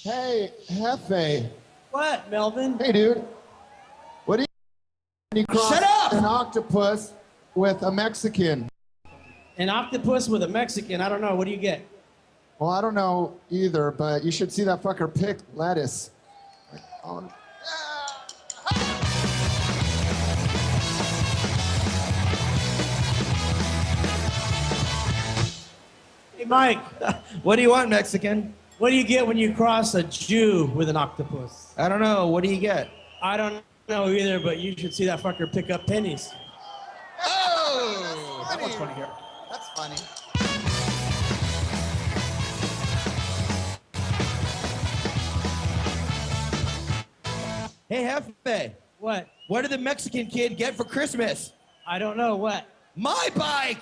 Hey, Hefe. What, Melvin? Hey, dude. What do you cross Shut up! an octopus with a Mexican? An octopus with a Mexican. I don't know. What do you get? Well, I don't know either, but you should see that fucker pick lettuce. Oh. Hey, Mike. What do you want, Mexican? What do you get when you cross a Jew with an octopus? I don't know. What do you get? I don't know either, but you should see that fucker pick up pennies. Oh! That one's funny here. That's funny. Hey, Hefe. What? What did the Mexican kid get for Christmas? I don't know. What? My bike!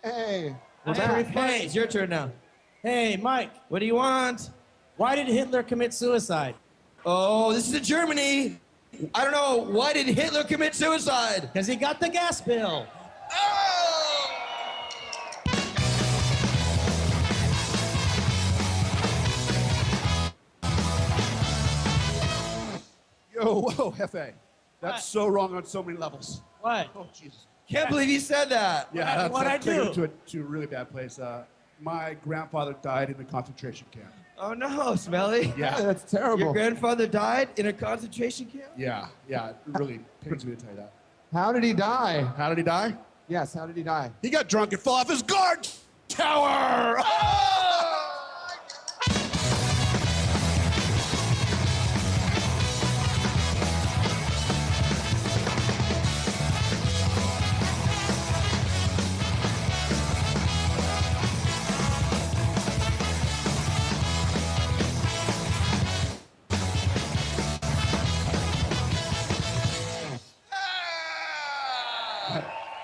Hey. We're back. Hey, it's your turn now. Hey, Mike. What do you want? Why did Hitler commit suicide? Oh, this is in Germany. I don't know. Why did Hitler commit suicide? Because he got the gas bill. Yo, whoa, Hefe. That's so wrong on so many levels. What? Oh, Jesus. Can't believe you said that. Yeah, What'd I taking do? it to a really bad place. My grandfather died in the concentration camp. Oh, no, Smelly. Yeah. That's terrible. Your grandfather died in a concentration camp? Yeah, it really pains me to tell you that. How did he die? How did he die? Yes, how did he die? He got drunk and fell off his guard tower!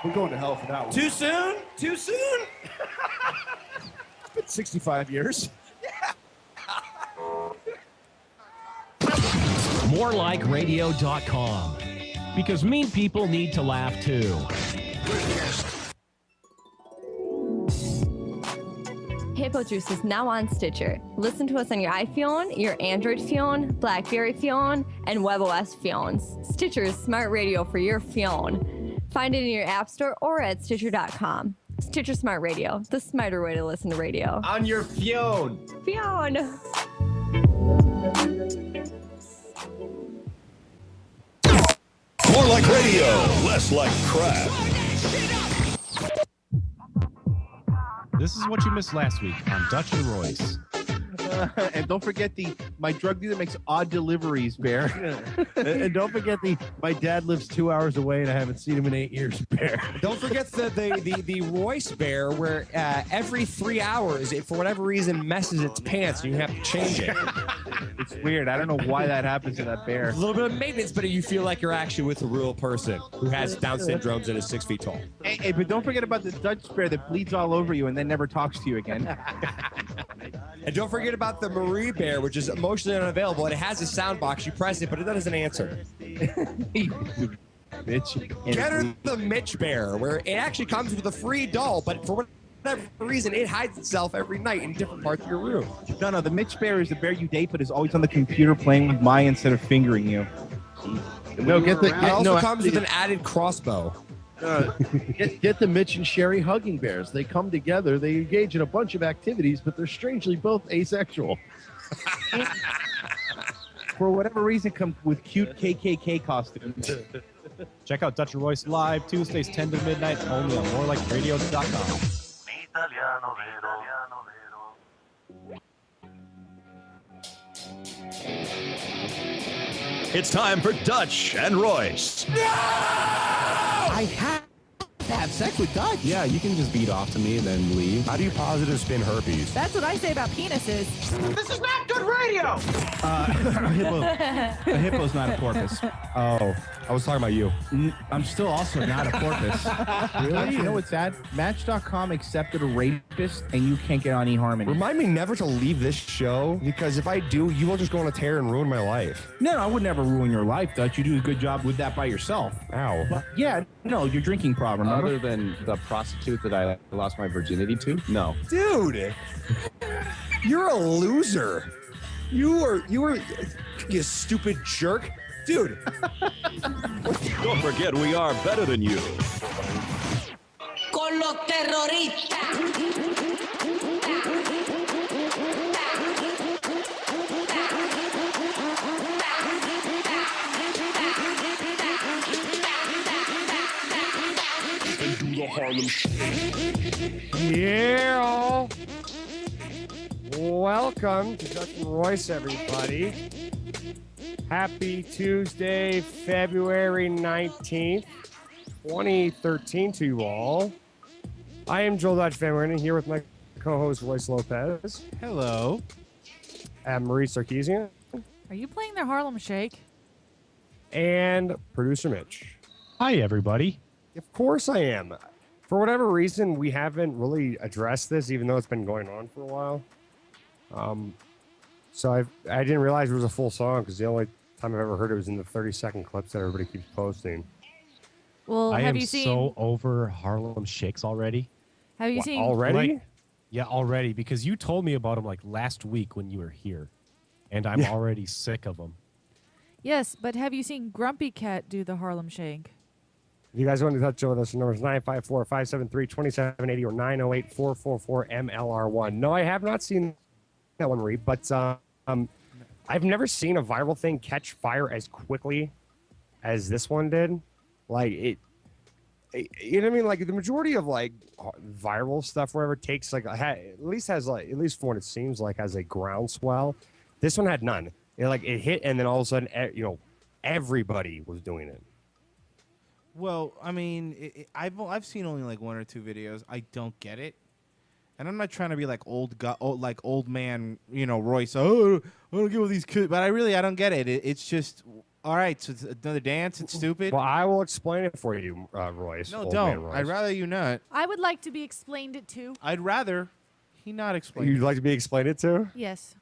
We're going to hell for that one. Too soon? Too soon? It's been 65 years. MoreLikeRadio.com. Because mean people need to laugh too. Hippo Juice is now on Stitcher. Listen to us on your iPhone, your Android phone, BlackBerry phone, and WebOS phones. Stitcher is smart radio for your phone. Find it in your app store or at Stitcher.com. Stitcher Smart Radio, the smarter way to listen to radio. On your phone. Phone. More like radio, less like crap. This is what you missed last week on Dutch and Royce. And don't forget my drug dealer makes odd deliveries, Bear. And don't forget my dad lives 2 hours away and I haven't seen him in 8 years, Bear. Don't forget the Royce Bear, where every 3 hours, it for whatever reason messes its pants and you have to change it. It's weird. I don't know why that happens to that bear. A little bit of maintenance, but you feel like you're actually with a real person who has Down syndrome and is 6 feet tall. Hey, but don't forget about the Dutch bear that bleeds all over you and then never talks to you again. And don't forget about the Marie Bear, which is emotionally unavailable, and it has a sound box. You press it, but it doesn't answer. Mitch. Get her the Mitch Bear, where it actually comes with a free doll, but for whatever reason, it hides itself every night in different parts of your room. No, the Mitch bear is the bear you date, but is always on the computer playing with Maya instead of fingering you. No, It also comes with an added crossbow. Get the Mitch and Sherry hugging bears. They come together, they engage in a bunch of activities, but they're strangely both asexual. For whatever reason, come with cute KKK costumes. Check out Dutch and Royce live Tuesdays 10 to midnight only on morelikeradio.com. It's time for Dutch and Royce. I have have sex with Dutch? Yeah, you can just beat off to me and then leave. How do you positive spin herpes? That's what I say about penises. This is not good radio! A hippo's not a porpoise. Oh, I was talking about you. I'm still also not a porpoise. Really? You know what's sad? Match.com accepted a rapist, and you can't get on eHarmony. Remind me never to leave this show, because if I do, you will just go on a tear and ruin my life. No, I would never ruin your life, Dutch. You do a good job with that by yourself. Ow. But yeah, no, your drinking problem. Remember? Other than the prostitute that I lost my virginity to? No. Dude, you're a loser. You were, you stupid jerk. Dude. Don't forget, we are better than you. Con los terroristas. The Harlem Shake. Yeah. Welcome to Dutch and Royce, everybody. Happy Tuesday, February 19th, 2013 to you all. I am Joel Dutch Van Wernen here with my co-host Royce Lopez. Hello. And Marie Sarkeesian. Are you playing their Harlem Shake? And producer Mitch. Hi, everybody. Of course I am. For whatever reason, we haven't really addressed this, even though it's been going on for a while. So I didn't realize it was a full song because the only time I've ever heard it was in the 30-second clips that everybody keeps posting. Well, I have am you seen? so over Harlem Shakes already. Have you seen already? Like, yeah, already, because you told me about them like last week when you were here, and I'm already sick of them. Yes, but have you seen Grumpy Cat do the Harlem Shake? If you guys want to touch with us, the number is 954-573-2780 or 908-444-MLR1. No, I have not seen that one, Reed, but I've never seen a viral thing catch fire as quickly as this one did. Like, you know what I mean? Like, the majority of, like, viral stuff, wherever it takes, like, at least from what it seems like, has a groundswell. This one had none. It hit, and then all of a sudden, everybody was doing it. Well, I mean, I've seen only like one or two videos. I don't get it, and I'm not trying to be like old man, Royce. Oh, I don't get with these kids, but I don't get it. It's just all right. So it's another dance. It's stupid. Well, I will explain it for you, Royce. No, don't. I'd rather you not. I would like to be explained it to. I'd rather he not explain. You'd like to be explained it to? Yes.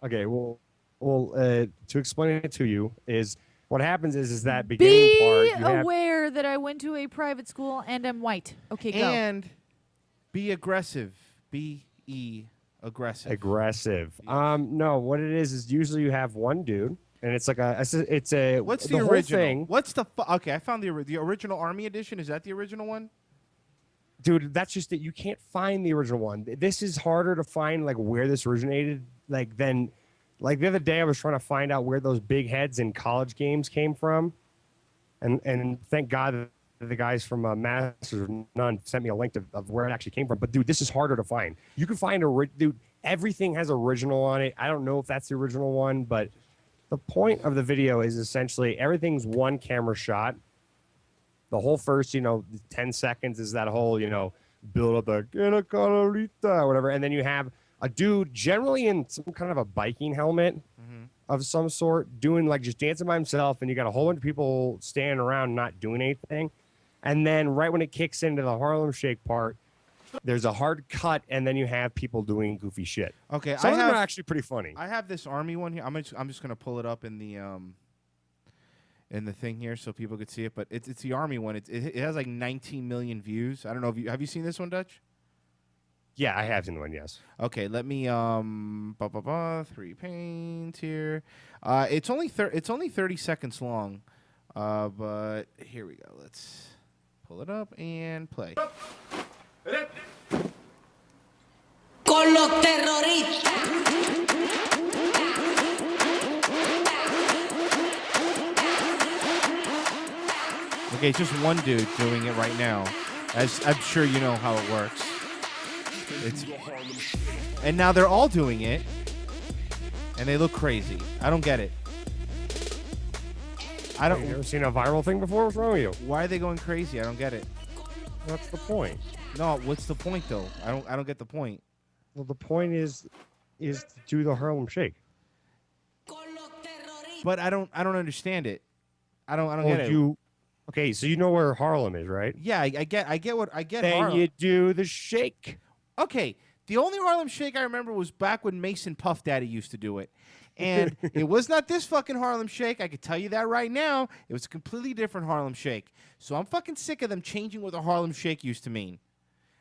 Okay. Well, to explain it to you is. What happens is that beginning part. Be aware that I went to a private school and am white. Okay, go. And be aggressive. Aggressive. Aggressive. No, what it is usually you have one dude, and it's like what's the whole original? thing. What's the okay? I found the original Army edition. Is that the original one? Dude, that's just it. You can't find the original one. This is harder to find, like where this originated, than. Like the other day, I was trying to find out where those big heads in college games came from, and thank God that the guys from Masters of None sent me a link of where it actually came from. But dude, this is harder to find. You can find dude. Everything has original on it. I don't know if that's the original one, but the point of the video is essentially everything's one camera shot. The whole first, 10 seconds is that whole, build up the Carolita, whatever, and then you have a dude generally in some kind of a biking helmet of some sort doing just dancing by himself, and you got a whole bunch of people standing around not doing anything. And then right when it kicks into the Harlem Shake part, there's a hard cut, and then you have people doing goofy shit. Okay, some of them are actually pretty funny. I have this Army one here. I'm just gonna pull it up in the thing here so people could see it. But it's the Army one. It has like 19 million views. I don't know if have you seen this one, Dutch? Yeah, I have seen the one, yes. Okay, let me 3 paint here. It's only 30 seconds long. But here we go. Let's pull it up and play. Con los terroristas. Okay, it's just one dude doing it right now. As I'm sure you know how it works. And now they're all doing it, and they look crazy. I don't get it. You ever seen a viral thing before? What's wrong with you? Why are they going crazy? I don't get it. That's the point. No, what's the point though? I don't get the point. Well, the point is to do the Harlem Shake. But I don't understand it. I don't Well, get it. Okay, so you know where Harlem is, right? Yeah, I get Then Harlem. you do the shake. Okay, the only Harlem Shake I remember was back when Mason Puff Daddy used to do it. And it was not this fucking Harlem Shake. I could tell you that right now. It was a completely different Harlem Shake. So I'm fucking sick of them changing what a Harlem Shake used to mean.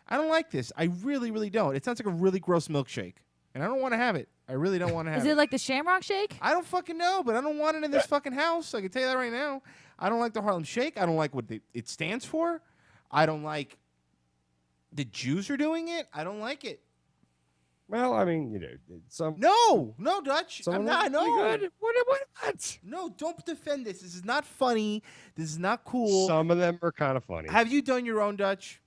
I don't like this. I really, really don't. It sounds like a really gross milkshake. And I don't want to have it. I really don't want to have Is it. it like the Shamrock Shake? I don't fucking know, but I don't want it in this fucking house. I can tell you that right now. I don't like the Harlem Shake. I don't like what it stands for. I don't like the Jews are doing it. I don't like it. Well, I mean, some. No, Dutch. Some I'm of not. them No. are good. What? No, don't defend this. This is not funny. This is not cool. Some of them are kind of funny. Have you done your own Dutch?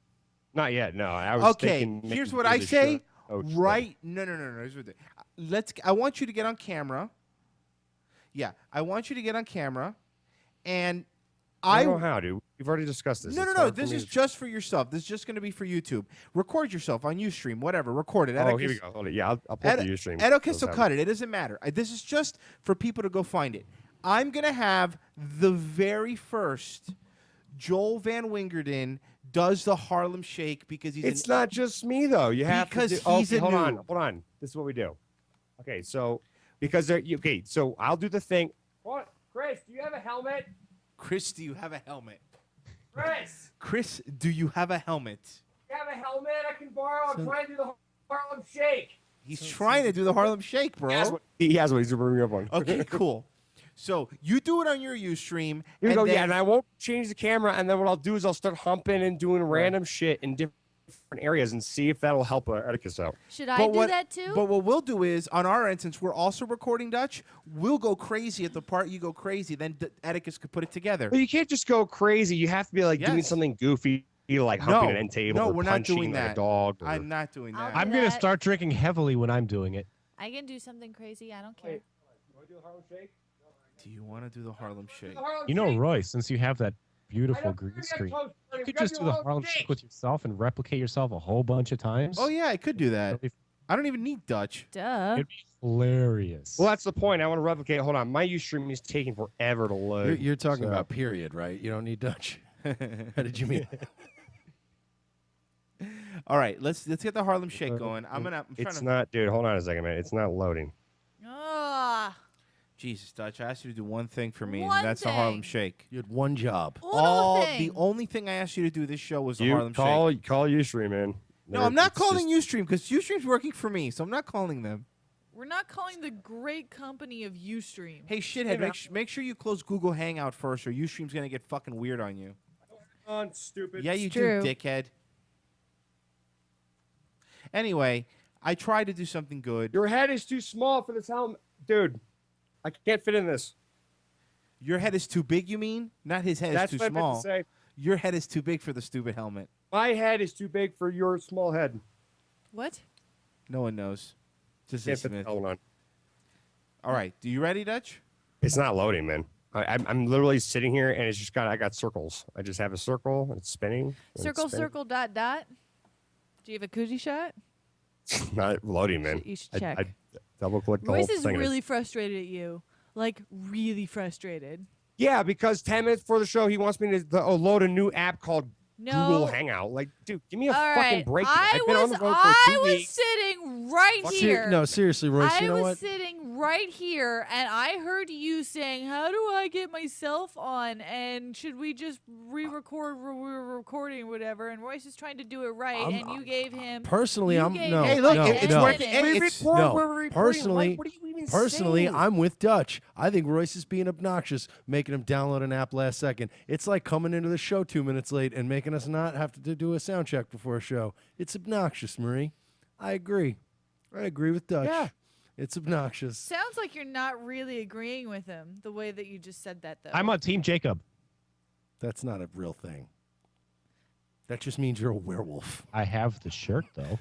Not yet. No, I was Okay. thinking Here's maybe what do I the say. show. Right? No. Here's what I want you to get on camera. Yeah, I want you to get on camera, and I don't know how, dude. We've already discussed this. No. It's hard for This me is to- just for yourself. This is just going to be for YouTube. Record yourself on Ustream, whatever. Record it. Oh, here we go. Hold it. Yeah, I'll pull the Ustream. Edokis will cut it. It doesn't matter. This is just for people to go find it. I'm going to have the very first Joel Van Wingerden does the Harlem Shake because he's It's not just me though. You have because to do, he's a hold noob. on. This is what we do. Okay, so because so I'll do the thing. What, Chris? Do you have a helmet? Chris, do you have a helmet? Chris, do you have a helmet? you have a helmet I can borrow? I'm trying to do the Harlem Shake. He's trying to do the Harlem Shake, bro. He has one. He's bringing me up one. Okay, cool. So you do it on your Ustream. Here we and go. then- Yeah, and I won't change the camera. And then what I'll do is I'll start humping and doing random shit in different areas and see if that'll help Atticus out. Should I do that too? But what we'll do is, on our end, since we're also recording Dutch, we'll go crazy at the part you go crazy. Then Atticus could put it together. But you can't just go crazy. You have to be like doing Yes. something goofy, like humping an end table. No, or we're not punching doing like that. a dog. or- I'm not doing that. I'm going to start drinking heavily when I'm doing it. I can do something crazy. I don't care. Do you want to do the Harlem Shake? You know, Royce, since you have that beautiful green screen, you could just do the Harlem Shake with yourself and replicate yourself a whole bunch of times. Oh yeah, I could do that. I don't even need Dutch. Duh. It'd be hilarious. Well, that's the point. I want to replicate. Hold on. My Ustream is taking forever to load. You're talking so- about period, right? You don't need Dutch. How did you mean? All right, let's get the Harlem Shake going. I'm trying It's to. not, dude. Hold on a second, man. It's not loading. Ah. Jesus, Dutch, I asked you to do one thing for me, One and that's the Harlem thing. Shake. You had one job. The only thing I asked you to do this show was the You Harlem call Shake. Ustream, man. No, I'm not calling Ustream because Ustream's working for me, so I'm not calling them. We're not calling the great company of Ustream. Hey, shithead, make sure you close Google Hangout first, or Ustream's gonna get fucking weird on you. On stupid. Yeah, you It's true. do, dickhead. Anyway, I tried to do something good. Your head is too small for this helmet, dude. I can't fit in this. Your head is too big, you mean? Not his head That's is too what I meant small. to say. Your head is too big for the stupid helmet. My head is too big for your small head. What? No one knows. Just Can't this fit the Smith. helmet on. All right, do you ready, Dutch? It's not loading, man. I'm literally sitting here and it's just I got circles. I just have a circle and it's spinning. and it's Circle, spinning. circle, dot, dot. Do you have a koozie shot? Not loading, man. You should check. I double clicked the Royce whole is thing. really frustrated at you. Like, really frustrated. Yeah, because 10 minutes before the show, he wants me to load a new app called No. Google Hangout. Like, dude, give me a All fucking right. break. I I've been on the road for I 2 was weeks. sitting right here. No, seriously, Royce. I You know was what? sitting right here, and I heard you saying, "How do I get myself on? And should we just re-record where we were recording, whatever?" And Royce is trying to do it right, and you gave him. Personally, you I'm gave no. him Hey, look, no, it's no. working. Hey, it's- No, personally, What are you even personally, saying? I'm with Dutch. I think Royce is being obnoxious, making him download an app last second. It's like coming into the show 2 minutes late and making us not have to do a sound check before a show. It's obnoxious, Marie. I agree. I agree with Dutch. Yeah. It's obnoxious. Sounds like you're not really agreeing with him the way that you just said that, though. I'm on Team Jacob. That's not a real thing. That just means you're a werewolf. I have the shirt, though.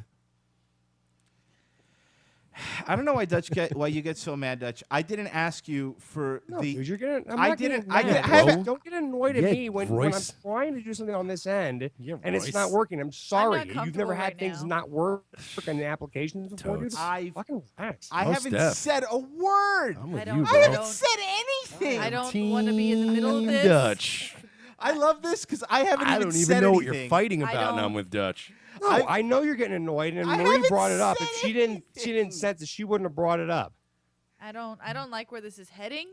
I don't know why you get so mad, Dutch. I didn't ask you for the. Dude, you're getting. I'm I not didn't. getting mad, I haven't. Don't get annoyed at Yeah, me when I'm Royce. trying to do something on this end and it's Royce. not working. I'm sorry. You've comfortable never had right things now. not work in the applications before, dude. Totes. Fucking relax. I Oh, haven't Steph. said a word. I'm with I don't- you, I bro. haven't said anything. I don't want to be in the middle of Team this. Dutch. I love this because I haven't I even don't said even know what anything. you're fighting I about, and don't- I'm with Dutch. No, I know you're getting annoyed, and I Marie haven't brought it up. said If she didn't sense it, she wouldn't have brought it up. I don't like where this is heading.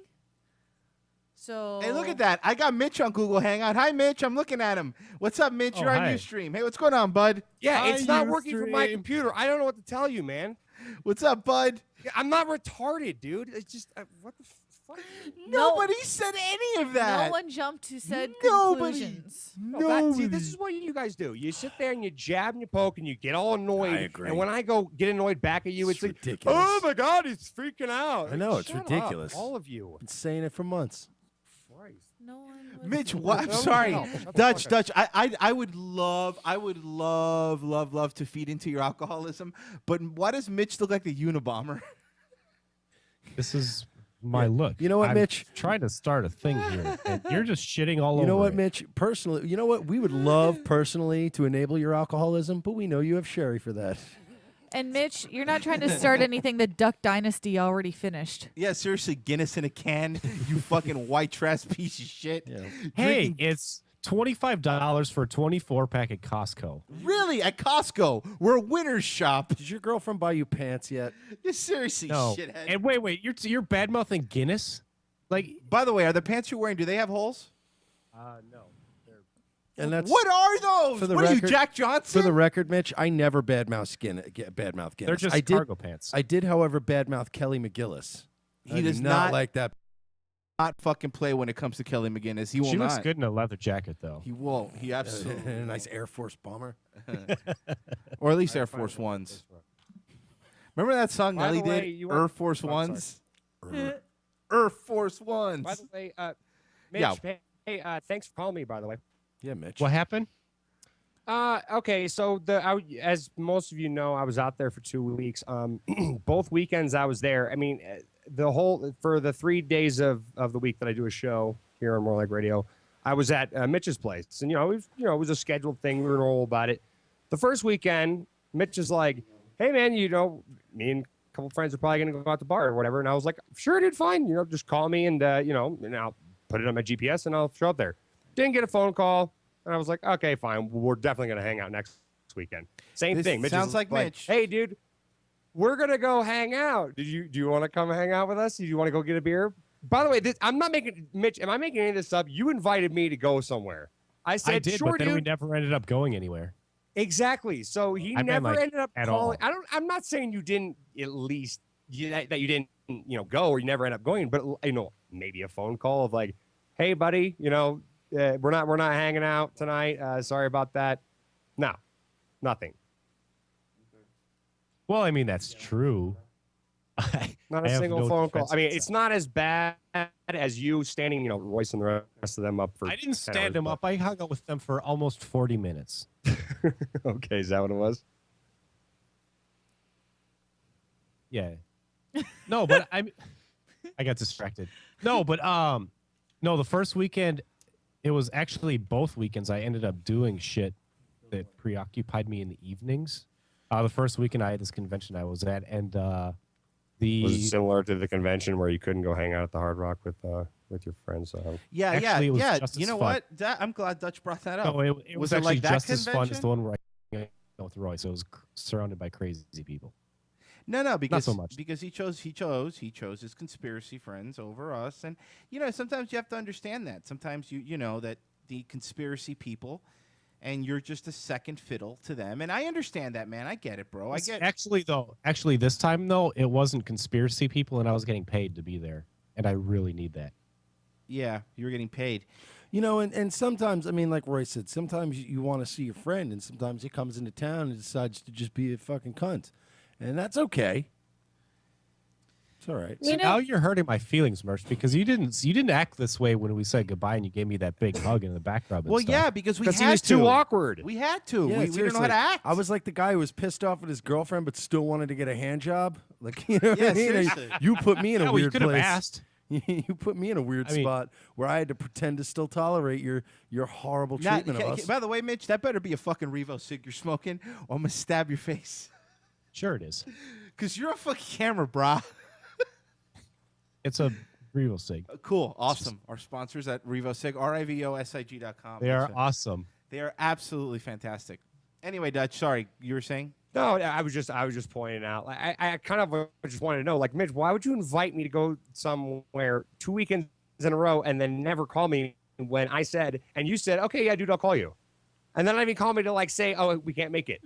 So Hey, look at that. I got Mitch on Google Hangout. Hi, Mitch. I'm looking at him. What's up, Mitch? Oh, You're on hi. Ustream. Hey, what's going on, bud? Yeah, Hi, it's not working for my Ustream. computer. I don't know what to tell you, man. What's up, bud? I'm not retarded, dude. It's just what the fuck. Nobody said any of that. No one jumped to said Nobody. conclusions. See, this is what you guys do. You sit there and you jab and you poke and you get all annoyed. I agree. And when I go get annoyed back at you, it's like, ridiculous. oh my God, he's freaking out. I know, it's Shut up, ridiculous. all of you. Been saying it for months. No one was Mitch, what? I'm No, sorry, no, shut the Dutch. fuck up. Dutch. I would love to feed into your alcoholism, but why does Mitch look like the Unabomber? This is my look. You know what, I'm Mitch? Trying to start a thing here, and you're just shitting all over. You know what, it. Mitch? Personally, you know what? We would love personally to enable your alcoholism, but we know you have Sherry for that. And Mitch, you're not trying to start anything the Duck Dynasty already finished. Yeah, seriously, Guinness in a can. You fucking white trash piece of shit. Hey, it's $25 for a 24-pack at Costco. Really? At Costco? We're a winner's shop. Did your girlfriend buy you pants yet? You seriously, No. shithead. And wait, you're bad mouthing Guinness? Like, By the way, are the pants you're wearing, do they have holes? no. And that's What are those? for the What are you, record- Jack Johnson? For the record, Mitch, I never badmouth badmouth Guinness. They're just I did, cargo pants. I did, however, badmouth Kelly McGillis. He I do does not like that. not fucking play when it comes to Kelly McGinnis. He will She not. looks good in a leather jacket, though. He won't. He absolutely. A nice Air Force bomber. Or at least Air Force Ones. Remember that song By the Nelly way, did? you Air were- Force Oh, I'm Ones? Air Force Ones. By the way, Mitch, Yeah. hey, thanks for calling me, by the way. Yeah, Mitch. What happened? Okay, so as most of you know, I was out there for 2 weeks. Both weekends I was there. I mean, for the 3 days of the week that I do a show here on More Like Radio, I was at Mitch's place, and it was a scheduled thing. We were all about it. The first weekend, Mitch is like, "Hey, man, me and a couple friends are probably gonna go out to the bar or whatever," and I was like, "Sure, dude, fine. Just call me and and I'll put it on my GPS and I'll show up there." Didn't get a phone call. And I was like, okay, fine. We're definitely going to hang out next weekend. Same This thing. Mitch sounds is like Mitch. Hey, dude, we're going to go hang out. Do you want to come hang out with us? Do you want to go get a beer? By the way, I'm not making Mitch. Am I making any of this up? You invited me to go somewhere. I said, I did, sure, but then dude. we never ended up going anywhere. Exactly. So he I meant, never like, ended up at calling. all. I'm not saying you didn't at least that you didn't go or you never end up going, but maybe a phone call of like, hey, buddy, we're not hanging out tonight. Sorry about that. No, nothing. Well, I mean, that's true. Not I a have single no phone call. defense I mean, against it's not as bad as you standing, Royce and the rest of them up for. I didn't 10 stand hours, them but- up. I hung out with them for almost 40 minutes. Okay, is that what it was? Yeah. No, but I got distracted. No, but no, the first weekend, it was actually both weekends. I ended up doing shit that preoccupied me in the evenings. The first weekend I had this convention I was at, and Was it similar to the convention where you couldn't go hang out at the Hard Rock with your friends? Yeah, Actually, it was yeah. just You as know fun. what? I'm glad Dutch brought that up. No, it was it actually like that just as fun as convention? the one where I hung out with Royce. So it was surrounded by crazy people. No, because so much. because he chose his conspiracy friends over us, and sometimes you have to understand that. Sometimes you know that the conspiracy people, and you're just a second fiddle to them, and I understand that, man. I get it, bro. I get. Actually, this time though, it wasn't conspiracy people, and I was getting paid to be there, and I really need that. Yeah, you were getting paid. And sometimes, I mean, like Royce said, sometimes you want to see your friend, and sometimes he comes into town and decides to just be a fucking cunt. And that's okay. It's all right. See, now you're hurting my feelings, Merch, because you didn't act this way when we said goodbye and you gave me that big hug in the back rub. And Well, stuff. yeah, because we had he was too awkward. We had to. Yeah, we didn't know how to act. I was like the guy who was pissed off at his girlfriend but still wanted to get a hand job. Like, you know what Yeah, I mean? seriously. You put me in a Yeah, well, you weird could have place. asked. You put me in a weird spot where I had to pretend to still tolerate your horrible treatment of us. By the way, Mitch, that better be a fucking Revo cig you're smoking, or I'm gonna stab your face. Sure it is. Cause you're a fucking camera, brah. It's a Revo Sig. Cool, awesome. Our sponsors at Revo Sig, RIVOSIG.com. They are awesome. They are absolutely fantastic. Anyway, Dutch, sorry, you were saying? No, I was just pointing out. Like, I kind of just wanted to know, like, Mitch, why would you invite me to go somewhere 2 weekends in a row and then never call me when I said, and you said, okay, yeah, dude, I'll call you, and then not even call me to like say, oh, we can't make it.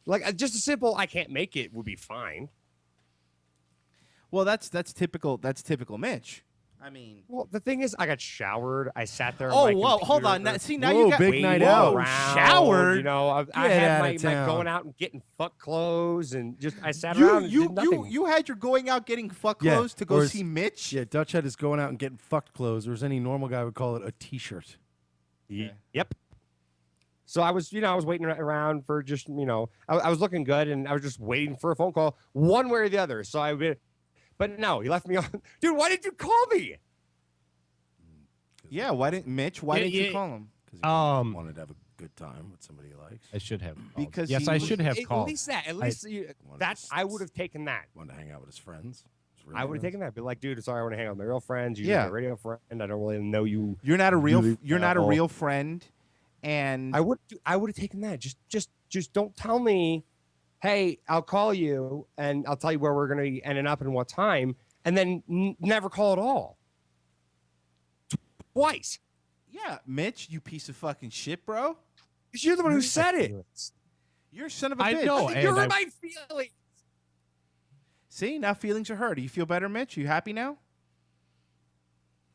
Like, just a simple, I can't make it would be fine. Well, that's typical. That's typical, Mitch. I mean, well, the thing is, I got showered. I sat there. Oh, on my whoa, hold on. computer. Now, see, now you got big night out. Around, Showered. You know, I Get had outta my town. going out and getting fuck clothes, and just I sat around and did nothing. You had your going out getting fuck Yeah, clothes to go or see Mitch. Yeah, Dutch had his going out and getting fucked clothes, or as any normal guy would call it, a T-shirt. Yep. So I was, I was waiting around for just, I was looking good, and I was just waiting for a phone call, one way or the other. So but no, he left me on. Dude, why did you call me? Yeah, why didn't Mitch? Why didn't you call him? Because he wanted to have a good time with somebody he likes. I should have. Called. Because yes, he I was- should have called. At least that. At least I would have taken that. Wanted to hang out with his friends. I would have taken that. Be like, dude, sorry, I want to hang out with my real friends. You're Yeah. my radio friend. I don't really know you. You're not a real. really You're not a well. real friend, and I would have taken that. Just don't tell me, hey, I'll call you and I'll tell you where we're gonna be ending up and what time, and then never call at all. Twice. Yeah, Mitch, you piece of fucking shit, bro. Because you're the one who said it. You're a son of a I bitch. know, You're and my feelings. See, now feelings are hurt. Do you feel better, Mitch? You happy now?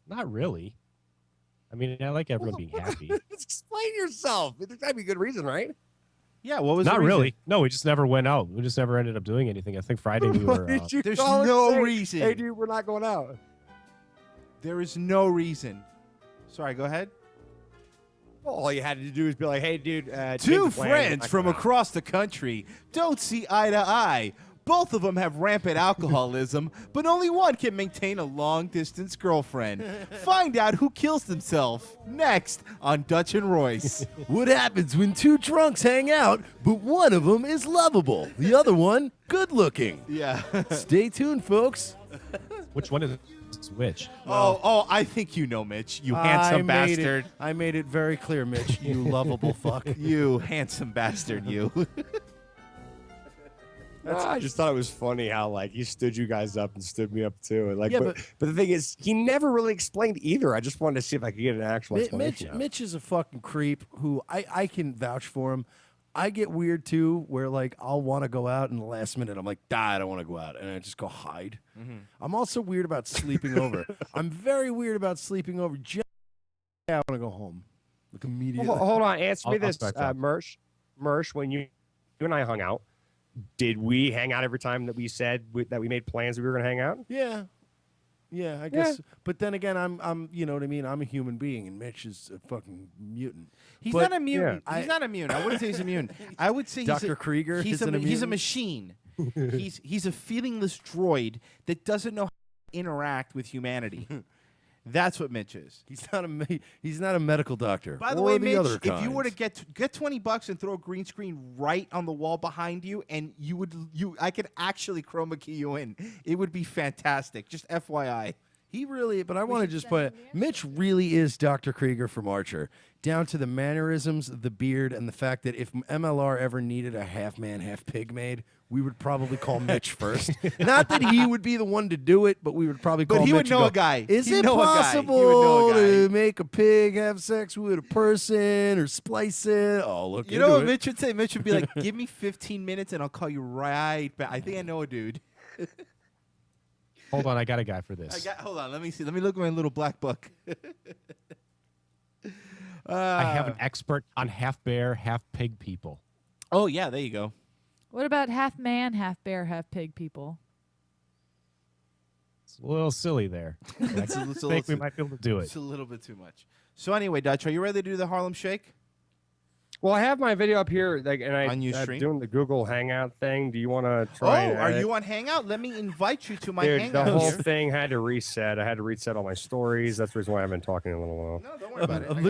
Not really. I mean, I like everyone being happy. Explain yourself. There's gotta be a good reason, right? Yeah. What was Not the reason? really. No, we just never went out. We just never ended up doing anything. I think Friday we were. Did you There's call and no say, reason. Hey, dude, we're not going out. There is no reason. Sorry, go ahead. Well, all you had to do is be like, hey, dude. Two friends from across the country don't see eye to eye. Both of them have rampant alcoholism, but only one can maintain a long-distance girlfriend. Find out who kills themselves next on Dutch and Royce. What happens when two drunks hang out, but one of them is lovable, the other one good-looking? Yeah. Stay tuned, folks. Which one is which? Oh, I think you know, Mitch. You handsome bastard. I made it very clear, Mitch. You lovable fuck. You handsome bastard, you. I just thought it was funny how like he stood you guys up and stood me up too. And like, Yeah, but the thing is, he never really explained either. I just wanted to see if I could get an actual explanation. Mitch is a fucking creep who I can vouch for him. I get weird too, where like I'll want to go out, and the last minute I'm like, I don't want to go out, and I just go hide. I'm also weird about sleeping over. I'm very weird about sleeping over. I want to go home, like immediately. Hold on, answer me I'll this, back up. Mersh. When you and I hung out, did we hang out every time that we said that we made plans that we were going to hang out? Yeah, I guess. But then again, I'm, you know what I mean. I'm a human being, and Mitch is a fucking mutant. He's But not a mutant. yeah, He's not immune. I wouldn't say he's immune. I would say Dr. Krieger He's isn't a he's a mutant? machine. he's a feelingless droid that doesn't know how to interact with humanity. That's what Mitch is. He's not a medical doctor. By the or way, the Mitch, other if you were to kinds. get $20 and throw a green screen right on the wall behind you, and I could actually chroma key you in, it would be fantastic. Just FYI. But I want to just put Mitch really is Dr. Krieger from Archer, down to the mannerisms, the beard, and the fact that if MLR ever needed a half man, half pig made, we would probably call Mitch first. Not that he would be the one to do it, but we would probably call But he Mitch would and know go, a guy. Is He'd it know a guy. He would know possible a guy." to make a pig have sex with a person or splice it? Oh, look You into know what it. Mitch would say? Mitch would be like, give me 15 minutes and I'll call you right back. I think I know a dude. Hold on, I got a guy for this. Hold on, let me see. Let me look at my little black book. I have an expert on half bear, half pig people. Oh, yeah, there you go. What about half man, half bear, half pig people? It's a little silly there. I think we might be able to do it. It's a little bit too much. So anyway, Dutch, are you ready to do the Harlem Shake? Well, I have my video up here, like, and On I'm Ustream? doing the Google Hangout thing. Do you want to try? Are you on Hangout? Let me invite you to my Dude, Hangout. the whole here. thing had to reset. I had to reset all my stories. That's the reason why I've been talking a little while. No, don't worry about it. I'm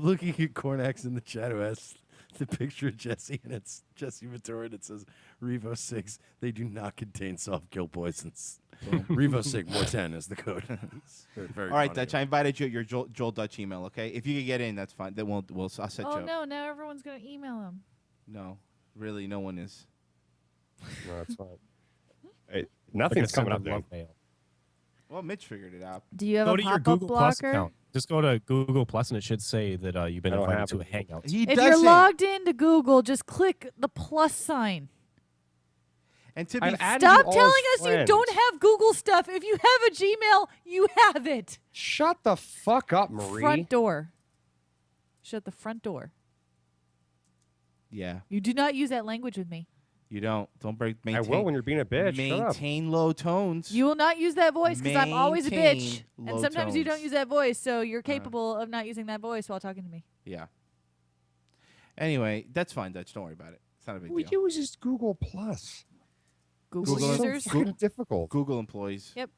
looking at Cornax in the chat who has the picture of Jesse, and it's Jesse Ventura, and it says Revo 6. They do not contain soft kill poisons. Revo 6 more 10 is the code. All right, Dutch. I invited you at your Joel Dutch email. Okay, if you can get in, that's fine. Then I'll set you Oh up. no! Now everyone's gonna email him. No, really, no one is. No, it's fine. Hey, nothing's coming up there. Well, Mitch figured it out. Do you have Go a to your pop-up Google Plus blocker? account. Just go to Google Plus, and it should say that you've been I don't invited have to a it. Hangout. If you're logged into Google, just click the plus sign. And to I've be added Stop you all telling as us you friends. don't have Google stuff. If you have a Gmail, you have it. Shut the fuck up, Marie. Front door. Shut the front door. Yeah, You do not use that language with me. you don't. Don't break. I Maintain, will when you're being a bitch. Shut up. Maintain low tones. You will not use that voice because I'm always a bitch. Maintain And low sometimes you don't tones. use that voice, so you're capable of not using that voice while talking to me. Yeah. Anyway, that's fine, Dutch. Don't worry about it. It's not a big We deal. use just Google Plus. Google Google users? So fucking difficult. Google employees. Yep.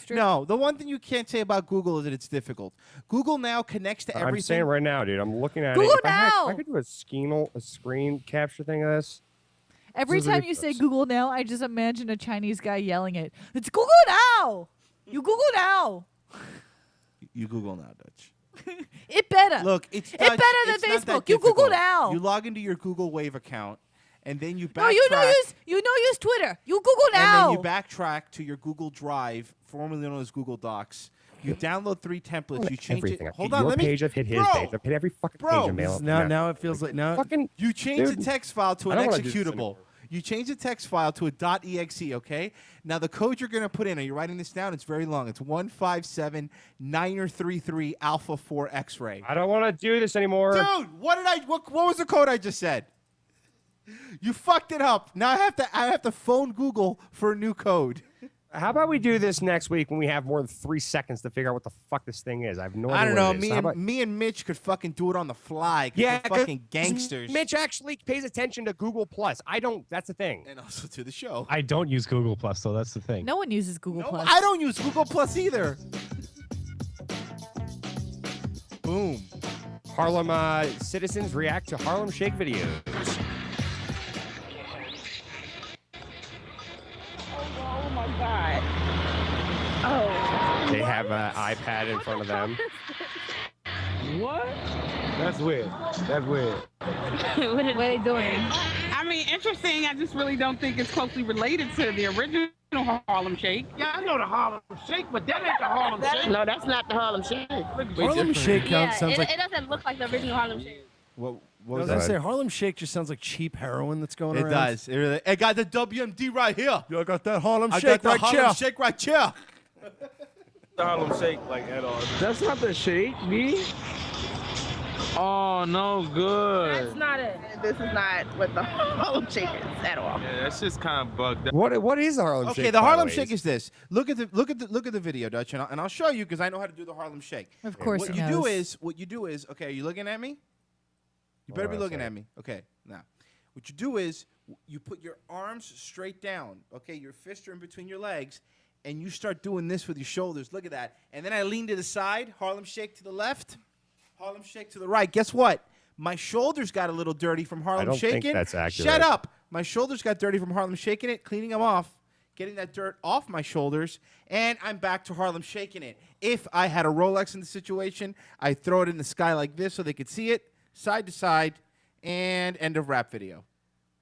No, the one thing you can't say about Google is that it's difficult. Google now connects to everything. I'm saying right now, dude. I'm looking at Google it. If now! I could do a screen capture thing of this. Every This is time you say ridiculous. Google now, I just imagine a Chinese guy yelling it. It's Google now! You Google now! You Google now, Dutch. It better. Look, it's It Dutch. better than It's not that Facebook. You Google difficult. now. You log into your Google Wave account, and then you backtrack. No, you know use Twitter. You Google now. And then you backtrack to your Google Drive, formerly known as Google Docs. You download 3 templates. You change Everything. it. I've Hold hit on, your let me. page. I've hit his Bro, page. I've hit every fucking bro. page. Mail Now it feels like now. Fucking. You change the Dude, text file to I an don't wanna do this executable. anymore. You change the text file to a .exe, okay? Now the code you're going to put in, are you writing this down? It's very long. It's 157-933 Alpha 4 X-ray. I don't want to do this anymore. Dude, what was the code I just said? You fucked it up. Now I have to phone Google for a new code. How about we do this next week when we have more than 3 seconds to figure out what the fuck this thing is? I have no idea. I don't what know. it is. How about- Me and Mitch could fucking do it on the fly. 'Cause Yeah, we're 'cause fucking gangsters. Mitch actually pays attention to Google Plus. I don't. That's the thing. And also to the show. I don't use Google Plus, so that's the thing. No one uses Google Plus. I don't use Google Plus either. Boom. Harlem citizens react to Harlem Shake videos. Oh my God. Oh. They have an iPad in front of them. What? That's weird. That's weird. What are they doing? I mean, interesting. I just really don't think it's closely related to the original Harlem Shake. Yeah, I know the Harlem Shake, but that ain't the Harlem Shake. No, that's not the Harlem Shake. Harlem Shake sounds like. It doesn't look like the original Harlem Shake. What I was was that? gonna say Harlem Shake just sounds like cheap heroin that's going It around. does. It really, I got the WMD right here. Yo, I got that Harlem I Shake got the right Harlem here. Shake right here. The Harlem Shake, like at all. That's not the shake, me. Oh, no good. That's not it. This is not what the Harlem Shake is at all. Yeah, that's just kind of bugged out. What is the Harlem Shake? Okay, the by Harlem way? Shake is this. Look at the video, Dutch, and I'll show you because I know how to do the Harlem Shake. Of course What he you knows. do is, okay, are you looking at me? You better be Hold on a looking at second. me. Okay, now, what you do is you put your arms straight down. Okay, your fists are in between your legs, and you start doing this with your shoulders. Look at that. And then I lean to the side. Harlem Shake to the left. Harlem Shake to the right. Guess what? My shoulders got a little dirty from Harlem don't think Shaking. that's accurate. Shut up. My shoulders got dirty from Harlem Shaking it, cleaning them off, getting that dirt off my shoulders, and I'm back to Harlem Shaking it. If I had a Rolex in the situation, I'd throw it in the sky like this so they could see it, side to side, and end of rap video.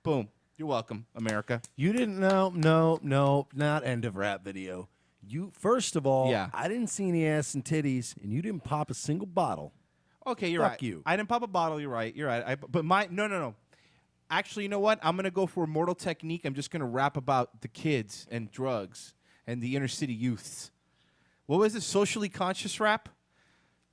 Boom. You're welcome, America. You didn't know? No, not end of rap video. You first of all, Yeah. I didn't see any ass and titties, and you didn't pop a single bottle. Okay, you're Fuck right. you. I didn't pop a bottle. You're right. You're right. But no. Actually, you know what? I'm gonna go for a mortal technique. I'm just gonna rap about the kids and drugs and the inner city youths. What was it? Socially conscious rap?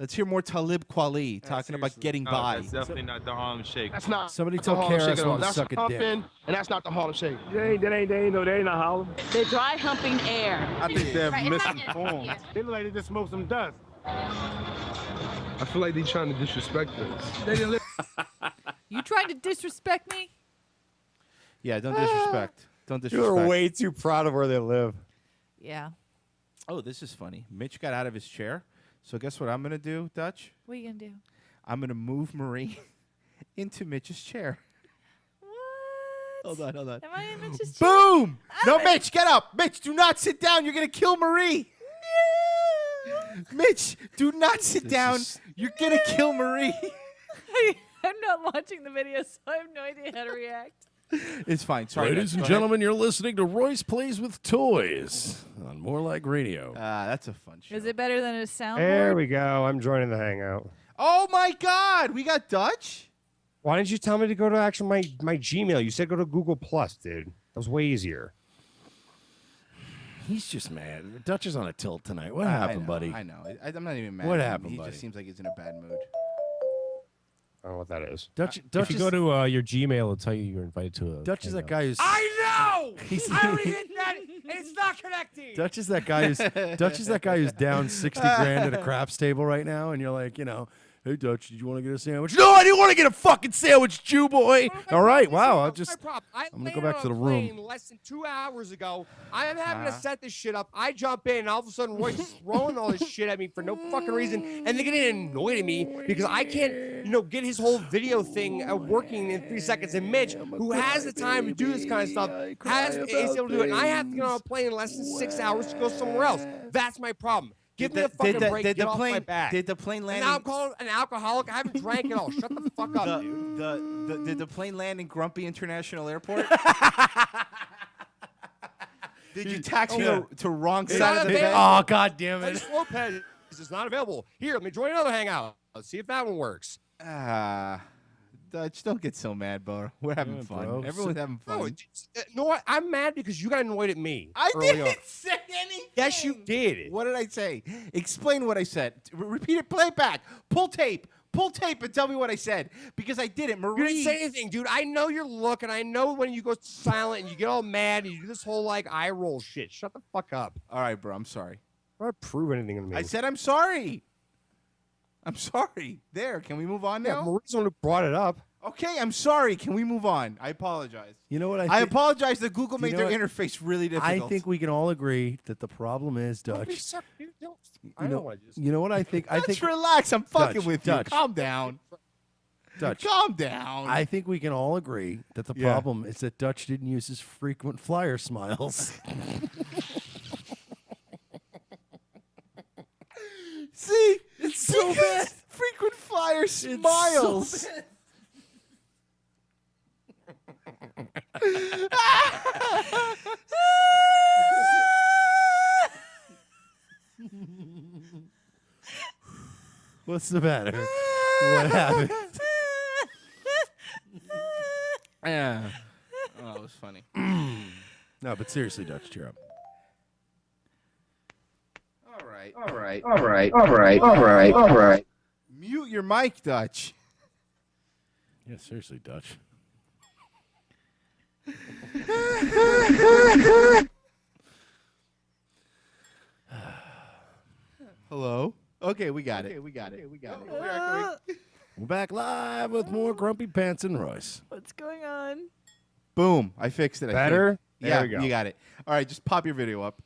Let's hear more Talib Kweli talking about getting by. That's definitely not the Harlem Shake. That's not Somebody the tell Harlem KRS Shake at all. One to That's suck a dick. humping, and that's not the Harlem Shake. They ain't not Harlem. They're dry humping air. I think they're Right, it's not- misinformed. They look like they just smoked some dust. I feel like they're trying to disrespect us. They didn't live. You trying to disrespect me? Yeah, don't disrespect. Don't disrespect. You're way too proud of where they live. Yeah. Oh, this is funny. Mitch got out of his chair. So guess what I'm going to do, Dutch? What are you gonna do? I'm going to move Marie into Mitch's chair. What? Hold on. Am I in Mitch's chair? Boom! No, Mitch, get up. Mitch, do not sit down. You're going to kill Marie. No! Mitch, do not sit down. You're going to kill Marie. I'm not watching the video, so I have no idea how to react. It's fine. Sorry, Ladies Dutch. and Go ahead. gentlemen, you're listening to Royce Plays with Toys on More Like Radio. That's a fun show. Is it better than a soundboard? There we go. I'm joining the hangout. Oh, my God. We got Dutch? Why didn't you tell me to go to actually my Gmail? You said go to Google Plus, dude. That was way easier. He's just mad. Dutch is on a tilt tonight. What I happened, know, buddy? I know. I'm not even mad. What at him. happened, He buddy? just seems like he's in a bad mood. I don't know what that is. Dutch if you is- go to your Gmail, it'll tell you you're invited to a. Dutch is that hangout. guy who's. I know. He's- I already hit that, and it's not connecting. Dutch is that guy who's down 60 grand at a craps table right now, and you're like, hey Dutch, did you want to get a sandwich? No, I didn't want to get a fucking sandwich, Jew boy. All right, wow. I'm gonna go back to the room. Less than 2 hours ago, I am having to set this shit up. I jump in, and all of a sudden, Royce is throwing all this shit at me for no fucking reason, and they're getting annoyed at me because I can't, get his whole video thing working in 3 seconds. And Mitch, who has the time to do this kind of stuff, is able to do it, and I have to get on a plane in less than 6 hours to go somewhere else. That's my problem. Give me a fucking break. Get off my back. Did the plane land? And now I'm calling an alcoholic. I haven't drank at all. Shut the fuck up, dude. Did the plane land in Grumpy International Airport? Did you taxi to wrong side of the bed? Oh, God damn it. Dutch Lopez is not available. Here, let me join another hangout. Let's see if that one works. Dutch, don't get so mad, bro. We're having fun. bro. Everyone's having fun. No, no, what? I'm mad because you got annoyed at me. I early on. didn't say anything. Yes, you did. What did I say? Explain what I said. Repeat it. Play it back. Pull tape. Pull tape and tell me what I said. Because I didn't. Marie. You didn't say anything, dude. I know your look, and I know when you go silent and you get all mad and you do this whole eye roll shit. Shut the fuck up. All right, bro. I'm sorry. I don't prove anything to me. I said I'm sorry. I'm sorry. There. Can we move on now? Yeah, Marie's the one who brought it up. Okay, I'm sorry. Can we move on? I apologize. You know what I apologize that Google made their what? interface really difficult. I think we can all agree that the problem is Dutch. I don't want to just. You know what I think? I Let's think relax. I'm fucking Dutch, with Dutch. you. Calm down. Dutch. Calm down. I think we can all agree that the Yeah. problem is that Dutch didn't use his frequent flyer smiles. See? It's so bad. Frequent flyer smiles. What's the matter? What happened? Yeah. Oh, it was funny. No, but seriously, Dutch, cheer up. All right. All right. All right. All right. All right. All right. Mute your mic, Dutch. Yeah, seriously, Dutch. Hello? Okay, we got it. We're back live with more Grumpy Pants and Royce. What's going on? Boom. I fixed it. I Better? think. There Yeah, we go. you got it. All right, just pop your video up.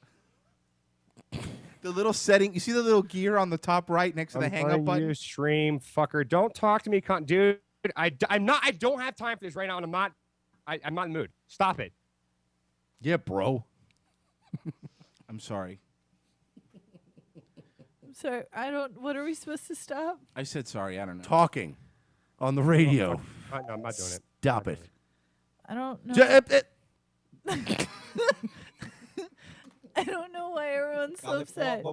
The little setting, you see the little gear on the top right next to the hang up button? You stream fucker. Don't talk to me, dude. I'm not. I don't have time for this right now, and I'm not in the mood. Stop it. Yeah, bro. I'm sorry. I'm sorry. I don't. What are we supposed to stop? I said sorry. I don't know. Talking on the radio. No, I'm not doing it. Stop it. I don't know. J- I don't know why everyone's so upset.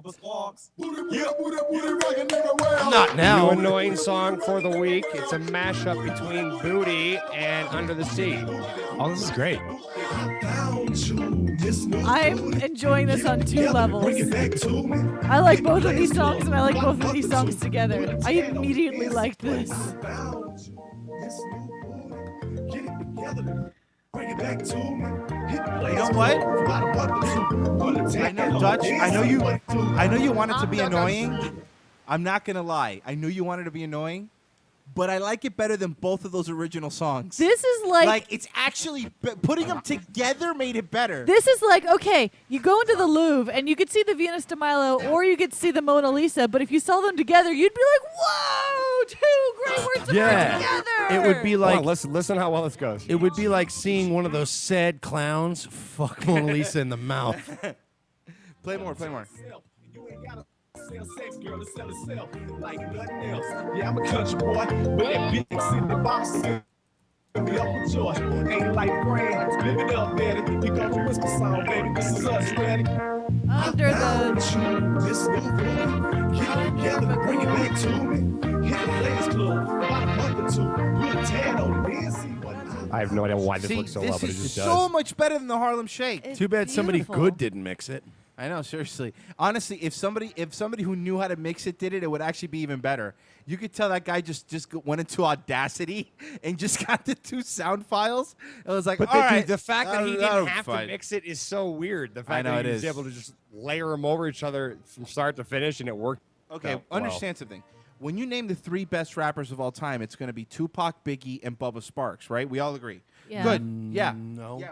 Not now. New annoying song for the week. It's a mashup between Booty and Under the Sea. Oh, this is great. I'm enjoying this on 2 levels. I like both of these songs, and I like both of these songs together. I immediately liked this. You know what? I know, Dutch. I know you want it to be annoying. I'm not gonna lie. I knew you wanted to be annoying, but I like it better than both of those original songs. This is like it's actually putting them together made it better. This is like, okay, you go into the Louvre and you could see the Venus de Milo or you could see the Mona Lisa, but if you saw them together, you'd be like, whoa, 2 great works of art together. It would be like listen how well this goes. It would be like seeing one of those sad clowns fuck Mona Lisa in the mouth. Play more. Sex girl to sell herself like nothing else. Yeah, I'm a country boy, but that big city box be up with joy. Ain't like friends, live it up, daddy. You got your whisper song, baby. This is us, ready. Under the this new boy, get it together, bring it back to me. Hit the Players Club, about a month or 2. Put a tan on it, then see what I have no idea why this See, looks so this well, but it is just so does. much better than the Harlem Shake. It's Too bad somebody beautiful. good didn't mix it. I know, seriously. Honestly, if somebody who knew how to mix it did it, it would actually be even better. You could tell that guy just went into Audacity and just got the 2 sound files. It was like, But all right, the fact that he that'll didn't be have fine. to mix it is so weird. The fact know that it he was is. able to just layer them over each other from start to finish, and it worked. Okay, out well. understand something. When you name the 3 best rappers of all time, it's going to be Tupac, Biggie, and Bubba Sparks, right? We all agree. Yeah. Good. Yeah. No. Yeah.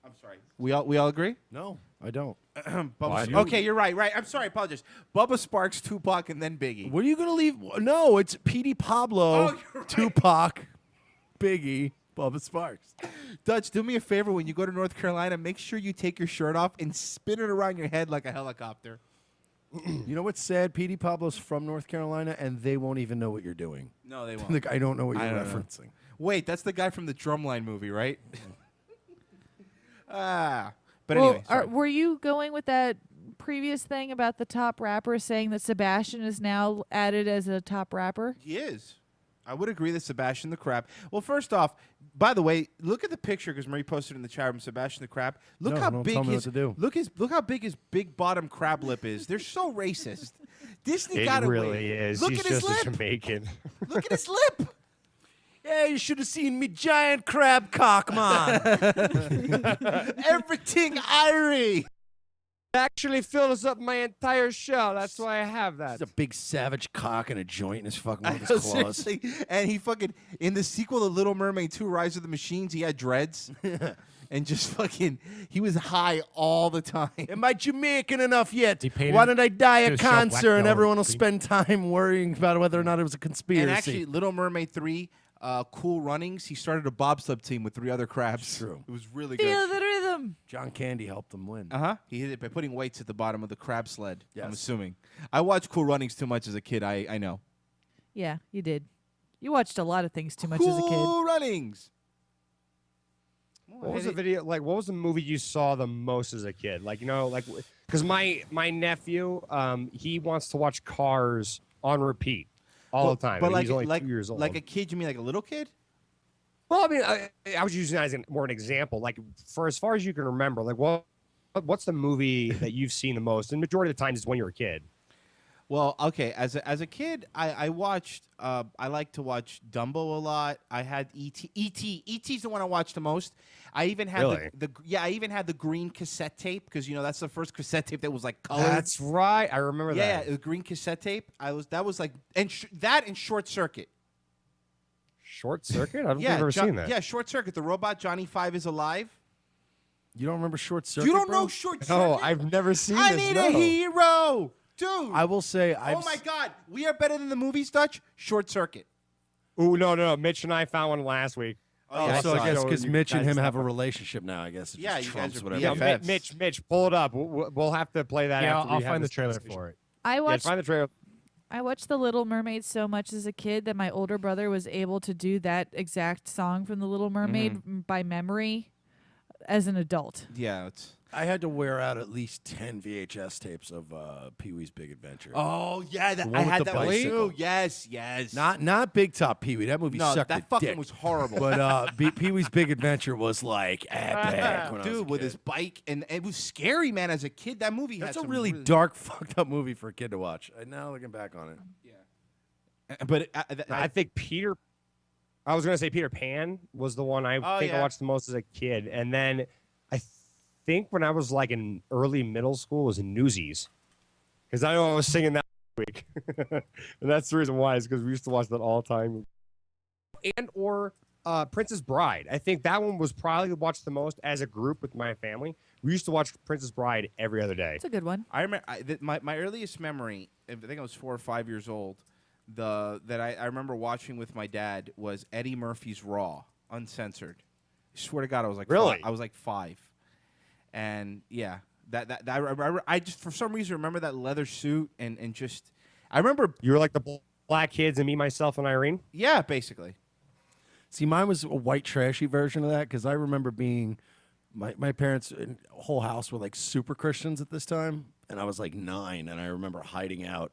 I'm sorry. We all agree. No, I don't. Okay, you're right. Right. I'm sorry. Apologize. Bubba Sparks, Tupac, and then Biggie. What are you gonna leave? No, it's Petey Pablo, Oh, you're right. Tupac, Biggie, Bubba Sparks. Dutch, do me a favor. When you go to North Carolina, make sure you take your shirt off and spin it around your head like a helicopter. You know what's sad? Petey Pablo's from North Carolina, and they won't even know what you're doing. No, they won't. Like, I don't know what I you're don't know. referencing. Wait, that's the guy from the Drumline movie, right? But Well, anyway, sorry. were you going with that previous thing about the top rapper saying that Sebastian is now added as a top rapper? He is. I would agree that Sebastian the Crab. Well, first off, by the way, look at the picture because Marie posted in the chat room. Sebastian the Crab. Look No, how don't big tell me his what to do. look how big his big bottom crab lip is. They're so racist. Disney It got away. really is. Look He's at his just a lip. Jamaican. Look at his lip. Yeah, you should have seen me giant crab cock, man. Everything Irie. Actually fills up my entire shell. That's why I have that. He's a big savage cock and a joint in his fucking one of I know, his claws. seriously. And he fucking in the sequel to Little Mermaid 2: Rise of the Machines, he had dreads. And just fucking, he was high all the time. Am I Jamaican enough yet? painted Why did I die of his shell black, cancer and yellow, everyone will green. spend time worrying about whether or not it was a conspiracy? And actually, Little Mermaid 3, Cool Runnings, he started a bobsled team with 3 other crabs. True. It was really Feel good. the rhythm. John Candy helped him win. Uh-huh. He hit it by putting weights at the bottom of the crab sled, I'm Yes. assuming. I watched Cool Runnings too much as a kid, I know. Yeah, you did. You watched a lot of things too much as a kid. Cool Runnings! What was the video like? What was the movie you saw the most as a kid? Like, you know, like because my nephew, he wants to watch Cars on repeat all the time. But and like, he's only like, 2 years old. like a kid, you mean like a little kid? Well, I mean, I was using that as more an example. Like, for as far as you can remember, like, what's the movie that you've seen the most? And majority of the time is when you're a kid. Well, okay. As a kid, I watched. I like to watch Dumbo a lot. I had E.T. E.T.'s the one I watched the most. I even had Really? I even had the green cassette tape because that's the first cassette tape that was like colored. That's right. I remember Yeah, that. the green cassette tape. That was like that and Short Circuit. Short Circuit? I don't think Yeah, I've ever seen that. Yeah, Short Circuit. The robot Johnny 5 is alive. You don't remember Short Circuit? You don't bro? know Short Circuit? No, I've never seen I this. need no. a hero, dude. I will say, Oh my God, we are better than the movies, Dutch. Short Circuit. Ooh, no. Mitch and I found one last week. Oh, yeah, so I guess because you Mitch and guys him have a have relationship now, I guess. It Yeah, just you guys trumps are whatever. Yeah, BFFs. Mitch, pull it up. We'll have to play that. Yeah, after we I'll have find the this trailer conversation. for it. I Yeah, watched find the trailer. I watched The Little Mermaid so much as a kid that my older brother was able to do that exact song from The Little Mermaid by memory as an adult. Yeah, I had to wear out at least 10 VHS tapes of Pee-wee's Big Adventure. Oh yeah, The that, one I with had the that one bicycle. too. Yes, yes. Not Big Top Pee-wee. That movie No, sucked that a fucking dick. was horrible. But Pee-wee's Big Adventure was like epic. When I was a Dude, with kid. his bike, and it was scary, man. As a kid, that movie That's had a some really dark, fucked up movie for a kid to watch. Now looking back on it. But I think Peter. I was gonna say Peter Pan was the one I think I watched the most as a kid, and then I think when I was like in early middle school was Newsies, because I know I was singing that week, and that's the reason why is because we used to watch that all the time. And or Princess Bride. I think that one was probably watched the most as a group with my family. We used to watch Princess Bride every other day. It's a good one. I remember my earliest memory. I think I was 4 or 5 years old. That I remember watching with my dad was Eddie Murphy's Raw, uncensored. I swear to God, I was like Really? I was like 5, and yeah, I just for some reason remember that leather suit and just I remember You were like the black kids and me, myself, and Irene. yeah, basically. See, mine was a white trashy version of that because I remember being my parents' whole house were like super Christians at this time, and I was like 9, and I remember hiding out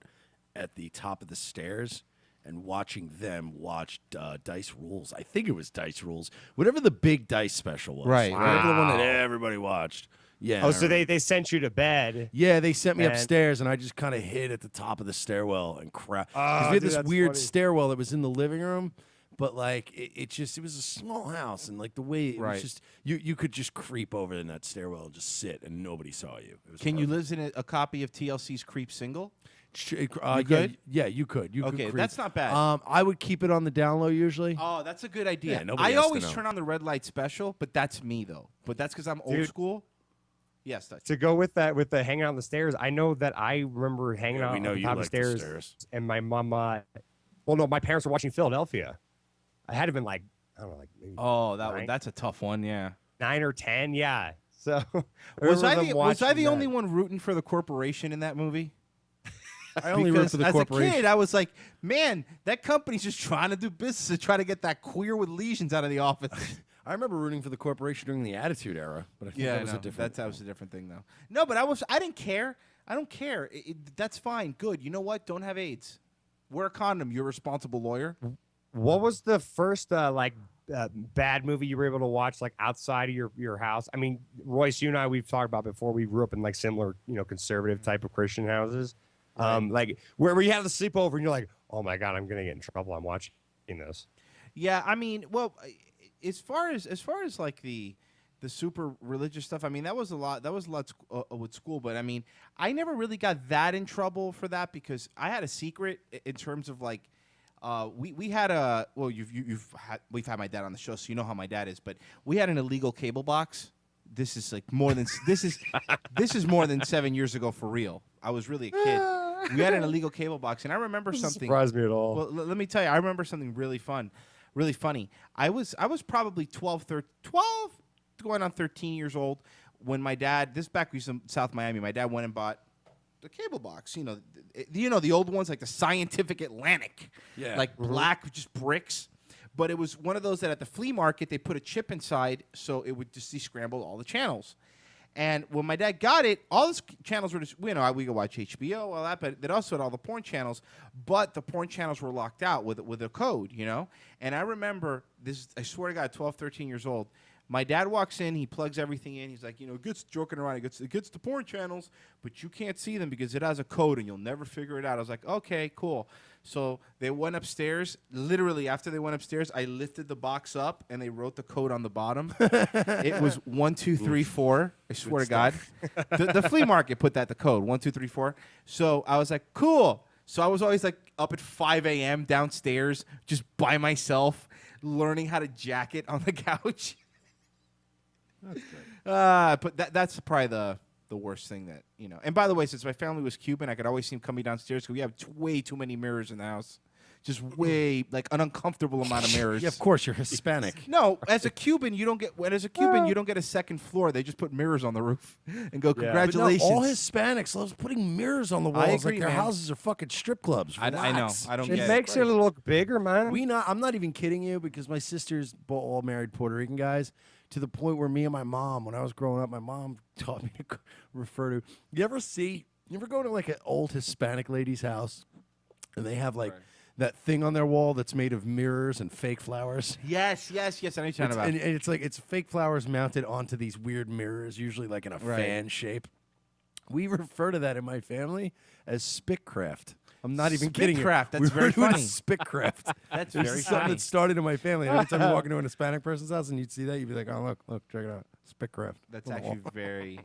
at the top of the stairs and watching them watch Dice Rules. I think it was Dice Rules, whatever the big Dice special was, Right. whatever the one that Wow. everybody watched. Yeah. Oh, I so remember. they sent you to bed. Yeah, they sent me And- upstairs, and I just kind of hid at the top of the stairwell and crap. Oh, Because we had dude, this that's weird funny. stairwell that was in the living room, but like it was a small house, and like the way it Right. was just you could just creep over in that stairwell and just sit, and nobody saw you. It was Can you perfect. listen to a copy of TLC's Creep single? You could? Yeah, you could. You could Okay, creep. that's not bad. I would keep it on the down low usually. Oh, that's a good idea. Yeah, nobody I has to always know. turn on the red light special, but that's me though. But that's because I'm old Dude. school. Yes, that's To go with that, with the hanging out on the stairs, I know that I remember hanging Yeah, out we on know the you top of like the the stairs, stairs. and my mom. Well, no, my parents were watching Philadelphia. I had to been like, I don't know, like maybe Oh, that one, Nine? that's a tough one. Yeah. 9 or 10. Yeah. So Was I remember them the watching only that. one rooting for the corporation in that movie? I only root Because for the as corporation. a kid, I was like, man, that company's just trying to do business to try to get that queer with lesions out of the office. I remember rooting for the corporation during the Attitude Era, but I think that was a different. That was a different thing though. No, but I didn't care. I don't care. That's fine. Good. You know what? Don't have AIDS. Wear a condom. You're a responsible lawyer. What was the first bad movie you were able to watch like outside of your house? I mean, Royce, you and I we've talked about before. We grew up in like similar, conservative type of Christian houses. Like where you have the sleepover and you're like, oh my God, I'm gonna get in trouble. I'm watching this. Yeah, I mean, well, as far as like the super religious stuff, I mean, that was a lot with school, but I mean, I never really got that in trouble for that because I had a secret in terms of like we had a well, we've had my dad on the show, so you know how my dad is, but we had an illegal cable box. This is like more than this is more than 7 years ago for real. I was really a kid. We had an illegal cable box, and I remember Doesn't something. surprise me at all. Well, let me tell you, I remember something really funny. I was probably 12 going on 13 years old when my dad. This back we was in South Miami. My dad went and bought the cable box. The old ones like the Scientific Atlantic. Yeah. Like black, just bricks. But it was one of those that at the flea market they put a chip inside so it would just descramble all the channels. And when my dad got it, all the channels were just, we could watch HBO, all that, but it also had all the porn channels, but the porn channels were locked out with a code, And I remember this, I swear to God, 12, 13 years old, my dad walks in, he plugs everything in, he's like, gets joking around, it gets the porn channels, but you can't see them because it has a code and you'll never figure it out. I was like, okay, cool. So they went upstairs. Literally, after they went upstairs, I lifted the box up and they wrote the code on the bottom. It was 1, 2, 3, 4. I swear to God. The flea market put the code 1, 2, 3, 4. So I was like, cool. So I was always like up at 5 a.m. downstairs, just by myself, learning how to jack it on the couch. That's good. But that's probably the worst thing that, And by the way, since my family was Cuban, I could always see him coming downstairs because we have way too many mirrors in the house. Just way, like, an uncomfortable amount of mirrors. Yeah, of course, you're Hispanic. No, as a Cuban, you don't get a second floor. They just put mirrors on the roof and go, congratulations. But no, all Hispanics love putting mirrors on the walls. I agree, like their man. houses are fucking strip clubs. I know. Relax. I don't It get makes it look bigger, man. I'm not even kidding you because my sisters, all married Puerto Rican guys, to the point where me and my mom, when I was growing up, my mom taught me to refer to. You ever go to like an old Hispanic lady's house and they have like that thing on their wall that's made of mirrors and fake flowers? Yes. I know what you're talking about. And it's like it's fake flowers mounted onto these weird mirrors, usually like in a Right. fan shape. We refer to that in my family as spitcraft. I'm not even kidding you. Spitcraft, that's We very refer to it funny. as spitcraft. That's This very is something funny. that started in my family. Every time you walk into an Hispanic person's house and you'd see that, you'd be like, "Oh, look, check it out, spitcraft." That's on the wall. actually very, Yeah,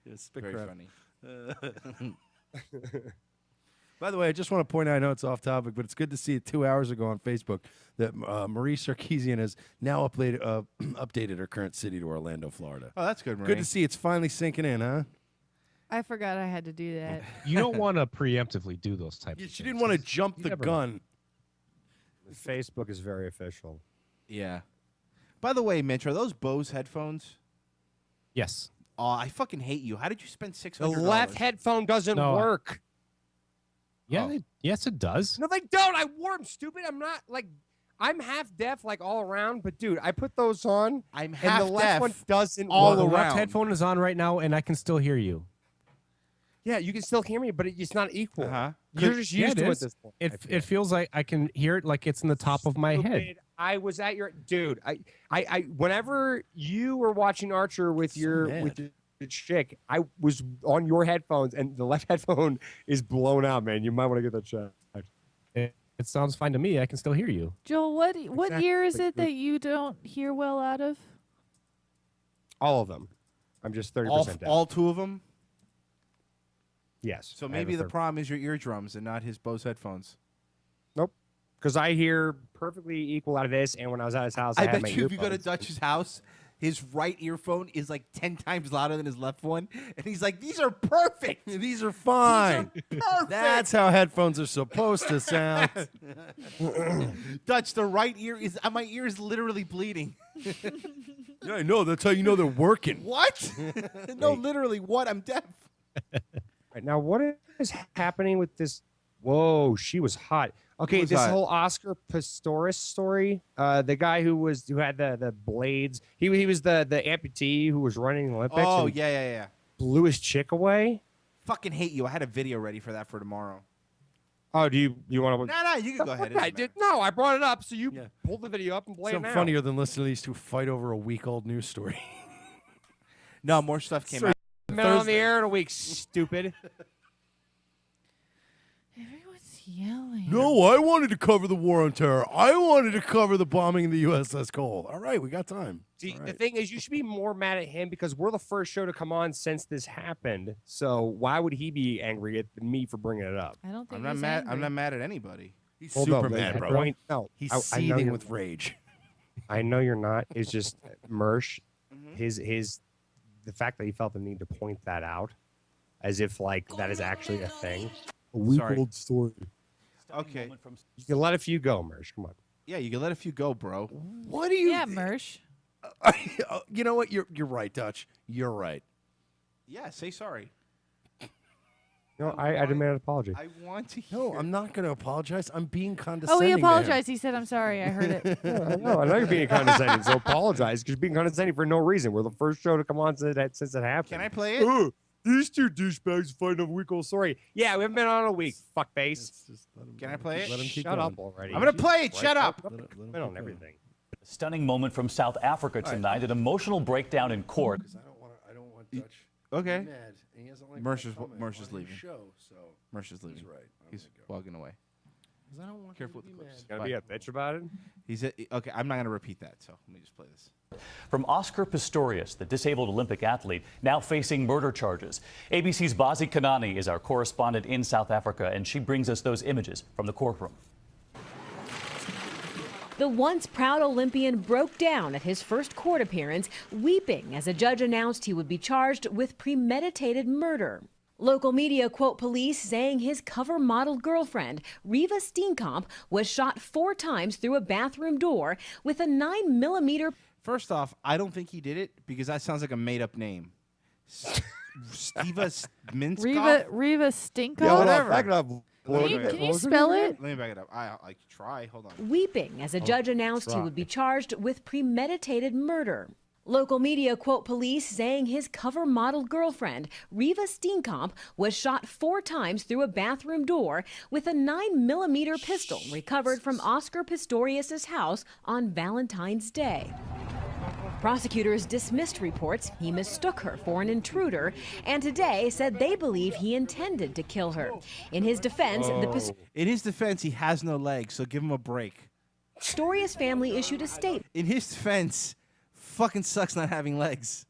very spitcraft. funny. By the way, I just want to point out, I know it's off topic, but it's good to see it 2 hours ago on Facebook that Marie Sarkeesian has now updated her current city to Orlando, Florida. Oh, that's good, Marie. Good to see it's finally sinking in, huh? I forgot I had to do that. You don't want to preemptively do those types. She didn't want to jump the never gun. Facebook is very official. Yeah. By the way, Mitch, are those Bose headphones? Yes. Oh, I fucking hate you. How did you spend $600? The left headphone doesn't No. work. Yeah, yes, it does. No, they don't. I wore them, stupid. I'm not like, I'm half deaf, like all around. But dude, I put those on. I'm and the left one doesn't Well, work. the left headphone is on right now, and I can still hear you. Yeah, you can still hear me, but it's not equal. Uh-huh. You're just used to it at is. this point. It feels like I can hear it like it's in the top of my head. Stupid. I was at your dude. I whenever you were watching Archer with your chick, I was on your headphones, and the left headphone is blown out, man. You might want to get that checked. It sounds fine to me. I can still hear you. Joel, what year is Exactly. it that you don't hear well out of? All of them. I'm just 30% All, deaf. all two of them? Yes. So I have maybe a the third. problem is your eardrums and not his Bose headphones. Nope. Because I hear perfectly equal out of this, and when I was at his house, I, I had bet my you if you go to earphones. Dutch's house, his right earphone is like 10 times louder than his left one. And he's like, these are perfect. These are fine. Perfect. That's how headphones are supposed to sound. Dutch, the right ear is, my ear is literally bleeding. Yeah, I know. That's how you know they're working. What? No, literally, what? I'm deaf. Right, now, what is happening with this? Whoa, she was hot. Okay, was this hot? whole Oscar Pistorius story. The guy who had the blades. He was the amputee who was running the Olympics. Oh, and yeah. blew his chick away. Fucking hate you. I had a video ready for that for tomorrow. Oh, do you want to? No, you can go ahead. I did. No, I brought it up, so you pulled the video up and play it Something now. funnier than listening to these two fight over a week-old news story. No, more stuff came So- out. Been on the air in a week, stupid. Everyone's yelling. No, I wanted to cover the war on terror. I wanted to cover the bombing of the USS Cole. All right, we got time. See, All the right. thing is, you should be more mad at him because we're the first show to come on since this happened. So why would he be angry at me for bringing it up? I don't think I'm not he's mad. angry. I'm not mad at anybody. He's Hold super up, mad, the bro. point- no, He's I know seething you're- with rage. I know you're not. It's just Mersh. Mm-hmm. The fact that he felt the need to point that out, as if like that is actually a thing. A week-old story. Okay. You can let a few go, Mersh. Come on. Yeah, you can let a few go, bro. What do you? Yeah, Mersh. You know what? You're right, Dutch. You're right. Yeah, say sorry. No, I demand an apology. I want to hear. No, I'm not going to apologize. I'm being Oh, condescending. he to him. apologized. He said, "I'm sorry. I heard it." I know you're being condescending, so apologize because you're being condescending for no reason. We're the first show to come on since it happened. Can I play it? Ooh, these two douchebags fighting over a week old story. Yeah, we haven't been on a week. Fuckface. Can I play it? Let him keep Shut going. up already. I'm gonna play it. Shut up. Let him Been on keep everything. A stunning moment from South Africa tonight, an emotional breakdown in court. Because I don't want Dutch. Okay. Mad, and he doesn't like Mersh is my comment Mersh is on his leaving. Show, so Mersh is leaving. he's right. He's walking away. 'Cause I don't want Careful him with to the be clips. mad. Gonna be a bitch about it. He's okay. I'm not gonna repeat that. So let me just play this. From Oscar Pistorius, the disabled Olympic athlete, now facing murder charges. ABC's Bazi Kanani is our correspondent in South Africa, and she brings us those images from the courtroom. The once proud Olympian broke down at his first court appearance, weeping as a judge announced he would be charged with premeditated murder. Local media quote police saying his cover model girlfriend, Riva Steenkamp, was shot 4 times through a bathroom door with a 9mm. First off, I don't think he did it because that sounds like a made-up name. Stiva Minskov? Riva Stinko. Yeah, whatever. Back it up. Can you spell it? Let me back it up. I try. Hold on. Weeping as a judge announced he would be charged with premeditated murder. Local media quote police saying his cover model girlfriend, Riva Steenkamp, was shot 4 times through a bathroom door with a 9mm pistol recovered from Oscar Pistorius' house on Valentine's Day. Prosecutors dismissed reports he mistook her for an intruder and today said they believe he intended to kill her. In his defense, In his defense, he has no legs, so give him a break. Pistorius family issued a statement. In his defense, fucking sucks not having legs.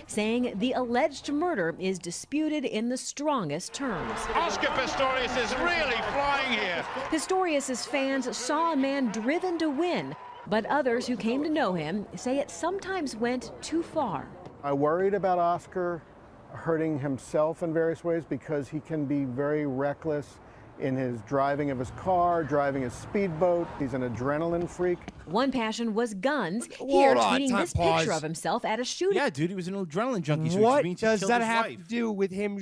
Saying the alleged murder is disputed in the strongest terms. Oscar Pistorius is really flying here. Pistorius' fans saw a man driven to win, but others who came to know him say it sometimes went too far. I worried about Oscar hurting himself in various ways because he can be very reckless in his driving of his car, driving his speedboat. He's an adrenaline freak. One passion was guns. Here, tweeting this picture of himself at a shooting. Yeah, dude, he was an adrenaline junkie. So What which means he does killed that his have wife. to do with him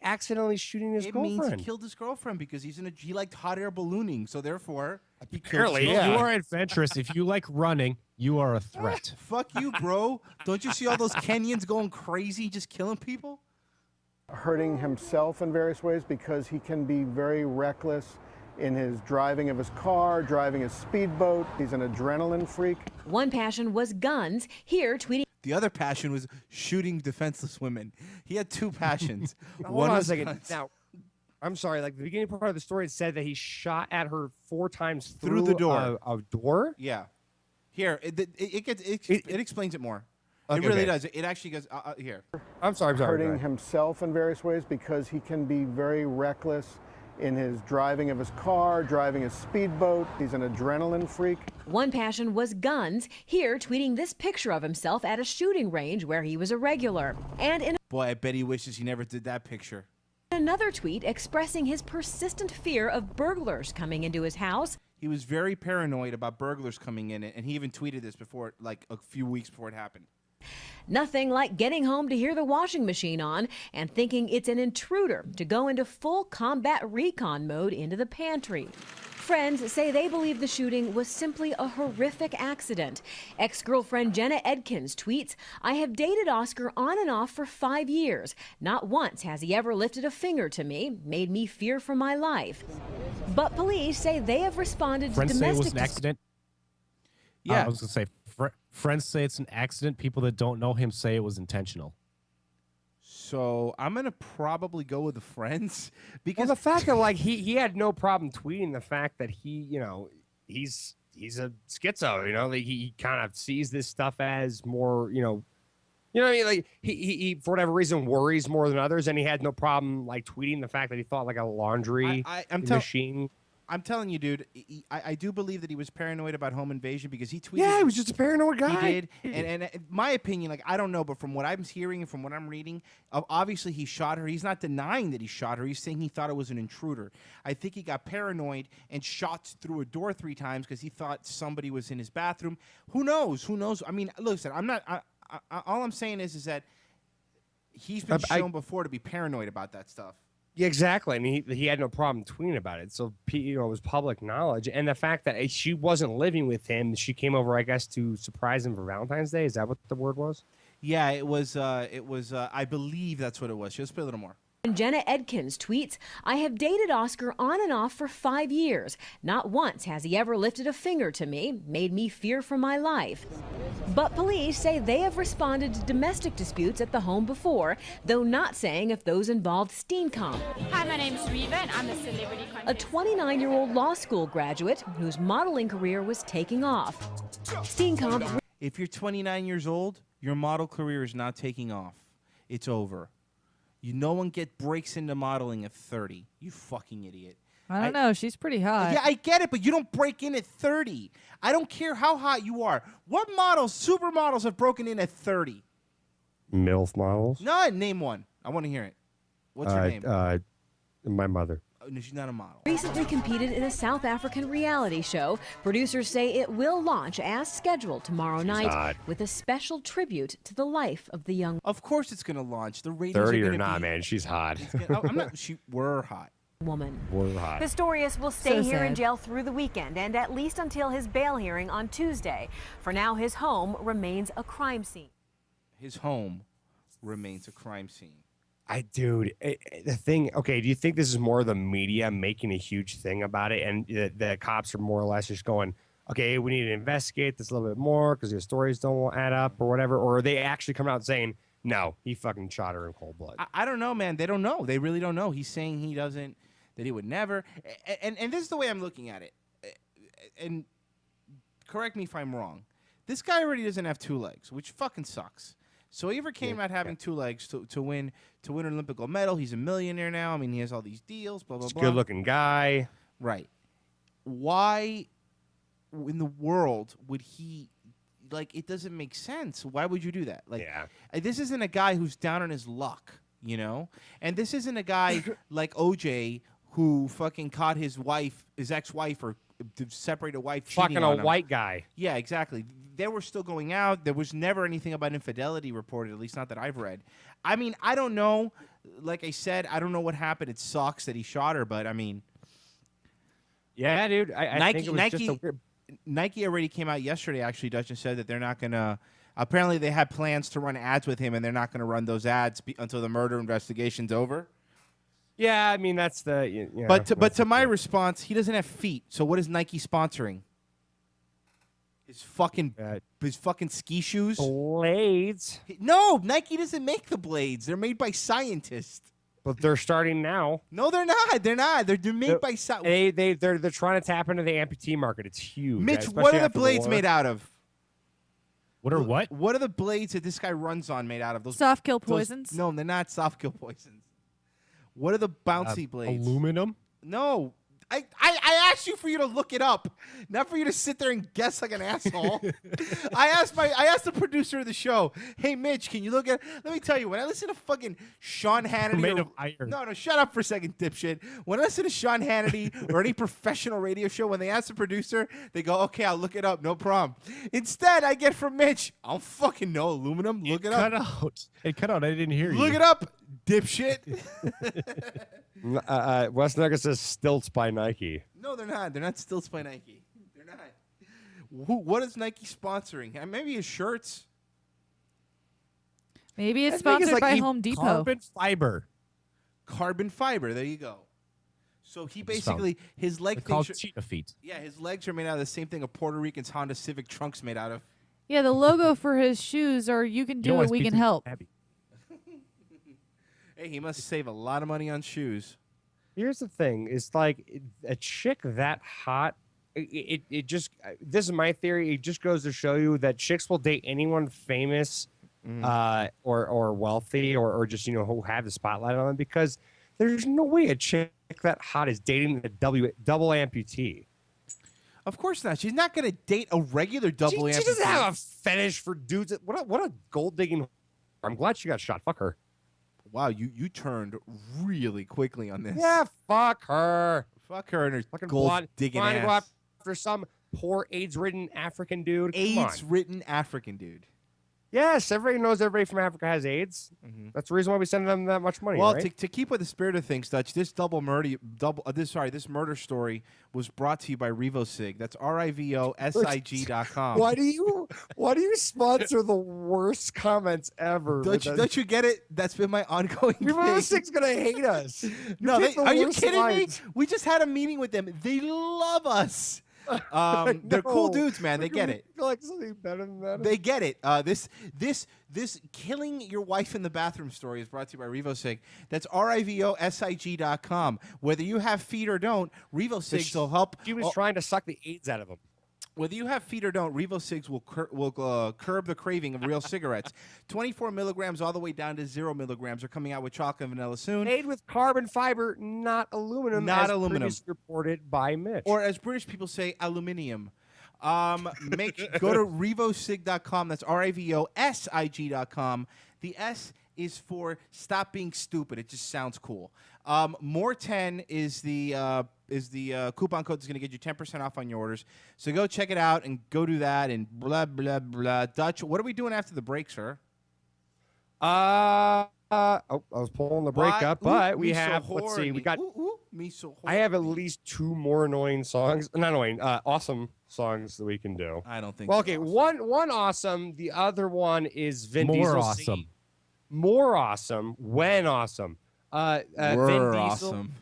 accidentally shooting his It girlfriend? means he killed his girlfriend because he liked hot air ballooning. So therefore, he killed Apparently, his if you girlfriend. are adventurous, if you like running, you are a threat. Fuck you, bro. Don't you see all those Kenyans going crazy, just killing people? Hurting himself in various ways because he can be very reckless in his driving of his car, driving his speedboat. He's an adrenaline freak. One passion was guns. Here, tweeting. The other passion was shooting defenseless women. He had 2 passions. Hold on a second. Now, I'm sorry. Like the beginning part of the story, it said that he shot at her 4 times Through the door. A door. Yeah. Here, it explains it more. It Okay, really okay. does. It actually goes here. I'm sorry. Hurting himself in various ways because he can be very reckless in his driving of his car, driving his speedboat. He's an adrenaline freak. One passion was guns. Here, tweeting this picture of himself at a shooting range where he was a regular. And in Boy, I bet he wishes he never did that picture. another tweet expressing his persistent fear of burglars coming into his house. He was very paranoid about burglars coming in, and he even tweeted this before, like a few weeks before it happened. Nothing like getting home to hear the washing machine on and thinking it's an intruder to go into full combat recon mode into the pantry. Friends say they believe the shooting was simply a horrific accident. Ex-girlfriend Jenna Edkins tweets, "I have dated Oscar on and off for 5 years. Not once has he ever lifted a finger to me, made me fear for my life." But police say they have responded Friends to say it domestic was an accident. Yeah. I was going to say, friends say it's an accident. People that don't know him say it was intentional. So I'm gonna probably go with the friends because the fact that like he had no problem tweeting the fact that he's a schizo, like he kind of sees this stuff as more, what I mean? Like he for whatever reason worries more than others, and he had no problem like tweeting the fact that he thought like a laundry machine. I'm telling you, dude, I do believe that he was paranoid about home invasion because he tweeted. Yeah, he was just a paranoid guy. He did, and my opinion, like I don't know, but from what I'm hearing and from what I'm reading, obviously he shot her. He's not denying that he shot her. He's saying he thought it was an intruder. I think he got paranoid and shot through a door 3 times because he thought somebody was in his bathroom. Who knows? Who knows? I mean, listen, I'm not. All I'm saying is that he's been shown before to be paranoid about that stuff. Yeah, exactly. I mean, he had no problem tweeting about it. So, it was public knowledge. And the fact that she wasn't living with him, she came over, I guess, to surprise him for Valentine's Day. Is that what the word was? Yeah, it was. I believe that's what it was. Just play a little more. And Jenna Edkins tweets, "I have dated Oscar on and off for 5 years. Not once has he ever lifted a finger to me, made me fear for my life." But police say they have responded to domestic disputes at the home before, though not saying if those involved Steenkamp, Hi, my name's Riva, and I'm a celebrity a 29-year-old law school graduate whose modeling career was taking off. Steenkamp. If you're 29 years old, your model career is not taking off. It's over. No one breaks into modeling at 30. You fucking idiot. I don't know. She's pretty hot. Yeah, I get it, but you don't break in at 30. I don't care how hot you are. What models, supermodels, have broken in at 30? MILF models? No, name one. I want to hear it. What's her name? My mother. Oh, no, she's not a model. Recently competed in a South African reality show. Producers say it will launch as scheduled tomorrow night hot. with a special tribute to the life of the young. Of course it's going to launch. The ratings 30 are or going to not, be... man. She's hot. I'm not... We're hot. woman. hot. Pistorius will stay So here in sad. jail through the weekend and at least until his bail hearing on Tuesday. For now, his home remains a crime scene. His home remains a crime scene. The thing. Okay, do you think this is more the media making a huge thing about it, and the cops are more or less just going, okay, we need to investigate this a little bit more because your stories don't add up or whatever, or are they actually coming out saying, no, he fucking shot her in cold blood? I don't know, man. They don't know. They really don't know. He's saying he doesn't, that he would never. And this is the way I'm looking at it. And correct me if I'm wrong. This guy already doesn't have two legs, which fucking sucks. So he ever came out having two legs to win an Olympic gold medal. He's a millionaire now. I mean, he has all these deals, blah, blah, He's a blah. good-looking guy. Right. Why in the world would he, like, it doesn't make sense. Why would you do that? Like, this isn't a guy who's down on his luck, you know? And this isn't a guy like OJ who fucking caught his ex-wife, or separated wife cheating Fucking on a him. white guy. Yeah, exactly. They were still going out. There was never anything about infidelity reported, at least not that I've read. I mean, I don't know. Like I said, I don't know what happened. It sucks that he shot her, but I mean, yeah, dude. I think it was just a weird. Nike already came out yesterday, actually, Dutch, and said that they're not going to. Apparently, they had plans to run ads with him, and they're not going to run those ads until the murder investigation's over. Yeah, I mean, that's the. You know, But to my response, he doesn't have feet. So what is Nike sponsoring? His fucking ski shoes? Blades. No, Nike doesn't make the blades. They're made by scientists. But they're starting now. No, they're not. They're not. They're made by They're trying to tap into the amputee market. It's huge. Mitch, especially what are the after blades war. made out of? What are what? What are the blades that this guy runs on made out of? Those Soft kill those- poisons? No, they're not soft kill poisons. What are the bouncy blades? Aluminum? No. I asked you for you to look it up, not for you to sit there and guess like an asshole. I asked the producer of the show, hey Mitch, can you look at? Let me tell you, when I listen to fucking Sean Hannity, Made of iron. no, shut up for a second, dipshit. When I listen to Sean Hannity or any professional radio show, when they ask the producer, they go, okay, I'll look it up, no problem. Instead, I get from Mitch, I don't fucking know aluminum. Look it up. Cut out. It cut out. I didn't hear you. Look it up, dipshit. West Nuggets says stilts by Nike. No, they're not. They're not stilts by Nike. They're not. What is Nike sponsoring? Maybe his shirts. Maybe it's I think sponsored by like Home Depot. Carbon fiber. Carbon fiber. There you go. So he basically his leg They're called things. cheetah feet. Yeah, his legs are made out of the same thing a Puerto Rican's Honda Civic trunk's made out of. Yeah, the logo for his shoes are "You can do it, we can help." Hey, he must save a lot of money on shoes. Here's the thing: is like a chick that hot. It just this is my theory. It just goes to show you that chicks will date anyone famous, or wealthy, or just who have the spotlight on them, because there's no way a chick that hot is dating a double amputee. Of course not. She's not going to date a regular double amputee. She doesn't have a fetish for dudes. What a gold digging. I'm glad she got shot. Fuck her. Wow, you turned really quickly on this. Yeah, fuck her. Fuck her and her Fucking gold digging trying to go ass. after some poor AIDS-ridden African dude. Come on. AIDS-ridden African dude. Yes, everybody knows everybody from Africa has AIDS. That's the reason why we send them that much money. Well, right? to keep with the spirit of things, Dutch, this this murder story was brought to you by RivoSig. That's RivoSig.com. Why do you sponsor the worst comments ever? Don't you get it? That's been my ongoing thing. RivoSig's gonna hate us. No, pick the are you worst kidding lines. me? We just had a meeting with them. They love us. They're cool dudes, man. They get it. Like something better than that. They get it. This killing your wife in the bathroom story is brought to you by RivoSig. That's RivoSig.com. Whether you have feet or don't, RivoSig will help. She was trying to suck the AIDS out of them. Whether you have feet or don't, RivoSigs will curb the craving of real cigarettes. 24 milligrams all the way down to 0 milligrams are coming out with chocolate and vanilla soon. Made with carbon fiber, not aluminum. Not as aluminum. previously reported by Mitch. Or as British people say, aluminium. Go to rivosig.com. That's RivoSig.com. The S is for stop being stupid. It just sounds cool. More 10 is the coupon code that's going to get you 10% off on your orders. So go check it out and go do that and blah blah blah. Dutch, what are we doing after the break, sir? I was pulling the break up, but we have, let's see, we got, me so I have at least 2 more annoying songs, not annoying, awesome songs that we can do. I don't think Well, so. okay, one awesome, the other one is Vin More Diesel. awesome. Singing. More awesome. When awesome. Vin We're Diesel awesome.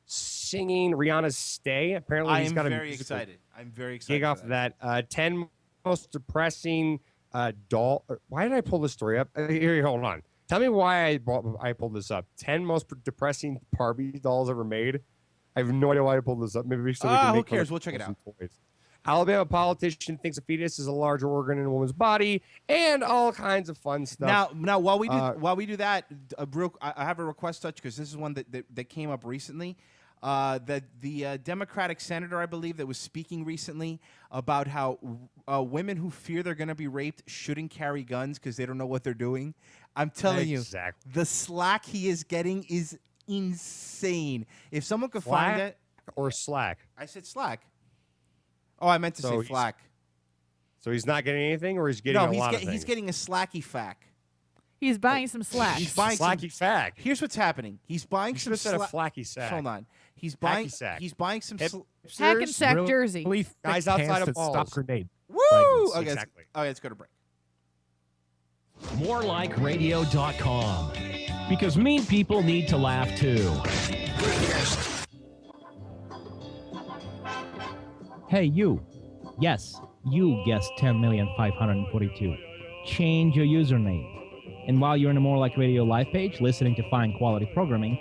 singing Rihanna's Stay. Apparently, I he's am got a very musical excited. I'm very excited. gig off of that. 10 most depressing doll. Why did I pull this story up? Here, hold on. Tell me why I pulled this up. 10 most depressing Barbie dolls ever made. I have no idea why I pulled this up. Maybe so we can make who cares? fun We'll of check it out. toys. Alabama politician thinks a fetus is a large organ in a woman's body, and all kinds of fun stuff. Now, while we do that, I have a request touch because this is one that came up recently. That the Democratic senator, I believe, that was speaking recently about how women who fear they're going to be raped shouldn't carry guns because they don't know what they're doing. I'm telling you, the slack he is getting is insane. If someone could find it, or slack. I said slack. Oh, I meant to say flack. So he's not getting anything, or he's getting a lot of things? He's getting a slacky fack. He's buying some slack. He's buying slacky fack. Here's what's happening. He's buying You some should have said a flacky sack. Hold on. He's buying. Hacky sack. He's buying some. Hack and sack jersey. Guys outside of stop balls. grenade. Woo! Okay, Exactly. Let's go to break. MoreLikeRadio.com. Because mean people need to laugh too. Hey, you. Yes, you guessed 10,542,000. Change your username. And while you're in the More Like Radio live page, listening to fine quality programming,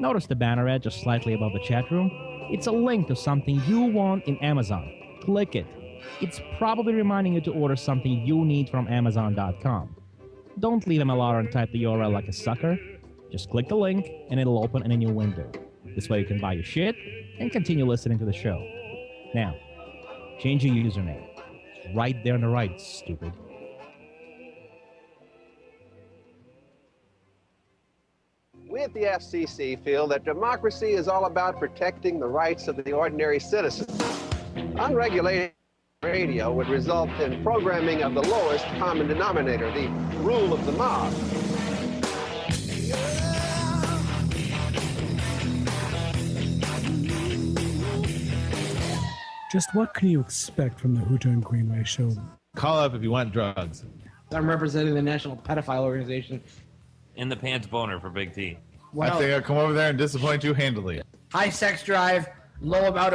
notice the banner ad just slightly above the chat room? It's a link to something you want in Amazon. Click it. It's probably reminding you to order something you need from Amazon.com. Don't leave MLR and type the URL like a sucker. Just click the link and it'll open in a new window. This way you can buy your shit and continue listening to the show. Now, change your username. It's right there on the right, stupid. We at the FCC feel that democracy is all about protecting the rights of the ordinary citizen. Unregulated radio would result in programming of the lowest common denominator, the rule of the mob. Just what can you expect from the Hooter and Greenway show? Call up if you want drugs. I'm representing the National Pedophile Organization. In the pants boner for Big T. I think I'll come over there and disappoint you handily. High sex drive, low amount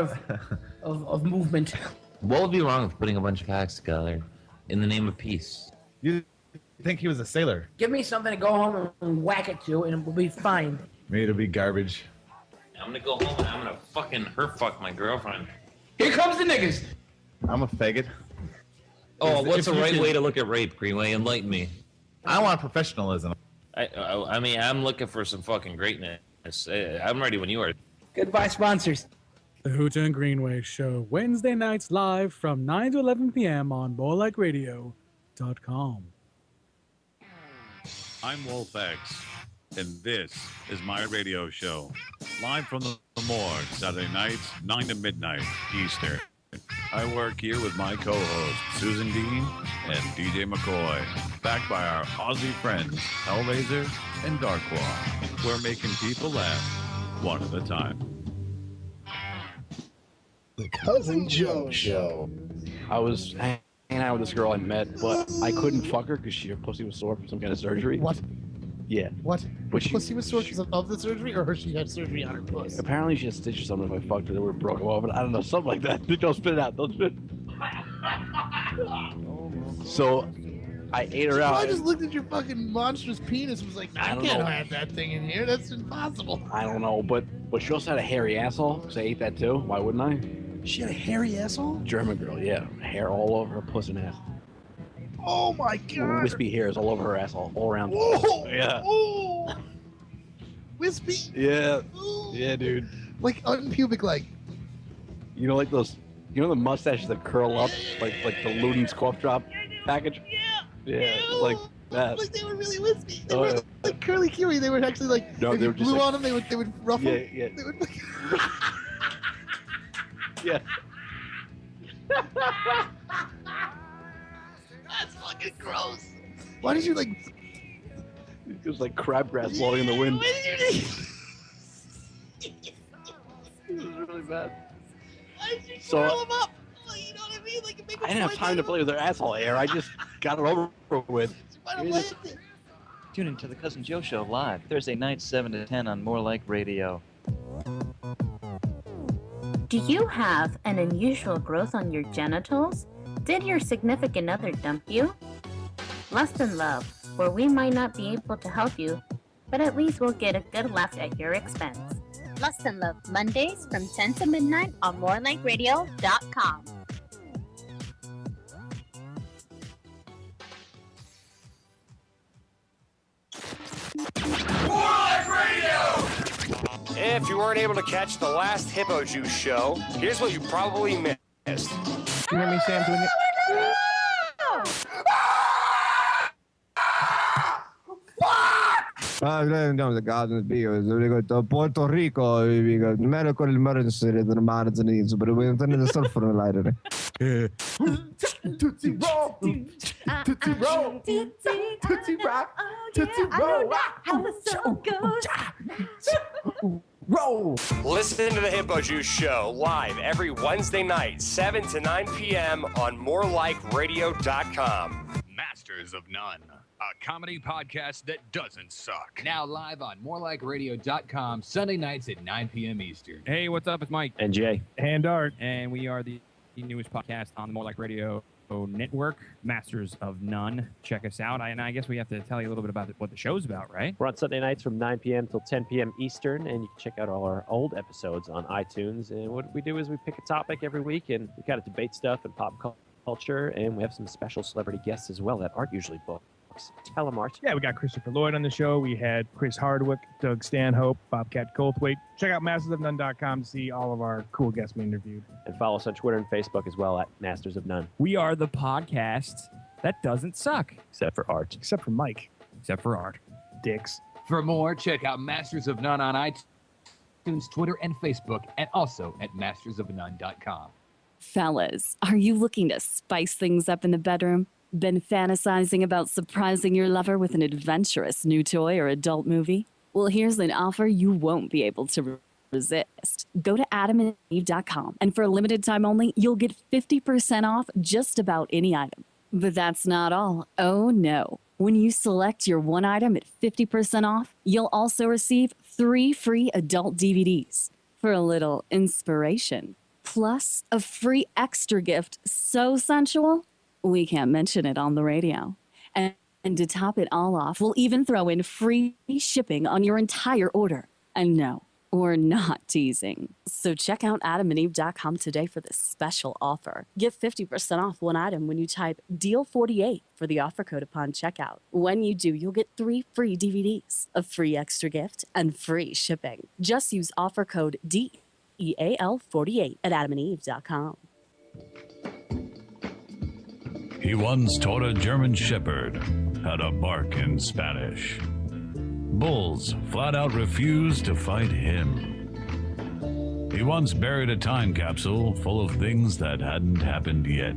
of movement. What would be wrong with putting a bunch of hacks together in the name of peace? You think he was a sailor? Give me something to go home and whack it to, and we'll be fine. Me, it'll be garbage. I'm gonna go home and I'm gonna fucking fuck my girlfriend. Here comes the niggas. I'm a faggot. Oh, what's the right can- way to look at rape, Greenway? Enlighten me. I want professionalism. I mean, I'm looking for some fucking greatness. I'm ready when you are. Goodbye, sponsors. The Hooter and Greenway show, Wednesday nights live from 9 to 11 p.m. on morelikeradio.com. I'm Wolf X, and this is my radio show. Live from the morgue, Saturday nights, 9 to midnight, Eastern. I work here with my co-hosts, Susan Dean and DJ McCoy, backed by our Aussie friends, Hellraiser and Darkwaw. We're making people laugh, one at a time. The Cousin Joe Show. I was hanging out with this girl I met, but I couldn't fuck her because her pussy was sore from some kind of surgery. What? Yeah. What? But Pussy was sore because of the surgery, or she had surgery on her puss? Apparently she had stitches or something. If I fucked her, they would have broken off. But I don't know, something like that. Don't spit it out. Don't spit. So I ate her out. I just looked at your fucking monstrous penis and was like, I don't can't know. have that thing in here. That's impossible. I don't know, but she also had a hairy asshole, so I ate that too. Why wouldn't I? She had a hairy asshole? German girl, yeah. Hair all over her puss and ass. Oh my god. Wispy hairs all over her asshole, all around. Whoa! Yeah. Oh! Wispy? Yeah. Yeah, dude. Like unpubic like. You know, like those, you know the mustaches that curl up, like the Luden's cough drop package? Yeah, like that. Like they were really wispy. They Oh, were yeah. like curly Curie. They were actually like, No, if they you were just blew like- on them, they would ruffle. Yeah, yeah. They would Yeah. That's fucking gross. Why did you like? It was like crabgrass blowing in the wind. It was really bad. So Swirl them up. You know what I mean? Like it make I didn't have time to play with their asshole hair. I just got it over with. Tune in to the Cousin Joe Show live Thursday nights 7 to 10 on More Like Radio. Do you have an unusual growth on your genitals? Did your significant other dump you? Lust and Love, where we might not be able to help you, but at least we'll get a good laugh at your expense. Lust and Love, Mondays from 10 to midnight on morelikeradio.com. If you weren't able to catch the last Hippo Juice show, here's what you probably missed. You hear me, Sam, doing it? The Gardens Bios. We go to Puerto Rico. We go medical emergency. The emergency needs, but we don't need the sulfur lighter. Tootsie roll, tootsie roll, tootsie rock, tootsie roll. How the song goes. Roll. Listen to the Hippo Juice Show live every Wednesday night, 7 to 9 p.m. on morelikeradio.com. Masters of None, a comedy podcast that doesn't suck. Now live on morelikeradio.com, Sunday nights at 9 p.m. Eastern. Hey, what's up? It's Mike. And Jay. And Art. And we are the newest podcast on the More Like Radio network, Masters of None. Check us out. I guess we have to tell you a little bit about what the show's about, right? We're on Sunday nights from 9 p.m. till 10 p.m. Eastern, and you can check out all our old episodes on iTunes. And what we do is we pick a topic every week, and we kind of debate stuff and pop culture, and we have some special celebrity guests as well that Art usually books. Tell them, Art. Yeah, we got Christopher Lloyd on the show. We had Chris Hardwick, Doug Stanhope, Bobcat Goldthwait. Check out mastersofnone.com to see all of our cool guests we interviewed. And follow us on Twitter and Facebook as well at Masters of None. We are the podcast that doesn't suck. Except for Art. Except for Mike. Except for Art. Dicks. For more, check out Masters of None on iTunes, Twitter, and Facebook, and also at mastersofnone.com. Fellas, are you looking to spice things up in the bedroom? Been fantasizing about surprising your lover with an adventurous new toy or adult movie? Well, here's an offer you won't be able to resist. Go to adamandeve.com, and for a limited time only, you'll get 50% off just about any item. But that's not all. Oh no. When you select your one item at 50% off, you'll also receive 3 free adult DVDs for a little inspiration. Plus, a free extra gift so sensual, we can't mention it on the radio. And to top it all off, we'll even throw in free shipping on your entire order. And no, we're not teasing. So check out adamandeve.com today for this special offer. Get 50% off one item when you type DEAL48 for the offer code upon checkout. When you do, you'll get 3 free DVDs, a free extra gift, and free shipping. Just use offer code DEAL48 at adamandeve.com. He once taught a German shepherd how to bark in Spanish. Bulls flat out refused to fight him. He once buried a time capsule full of things that hadn't happened yet.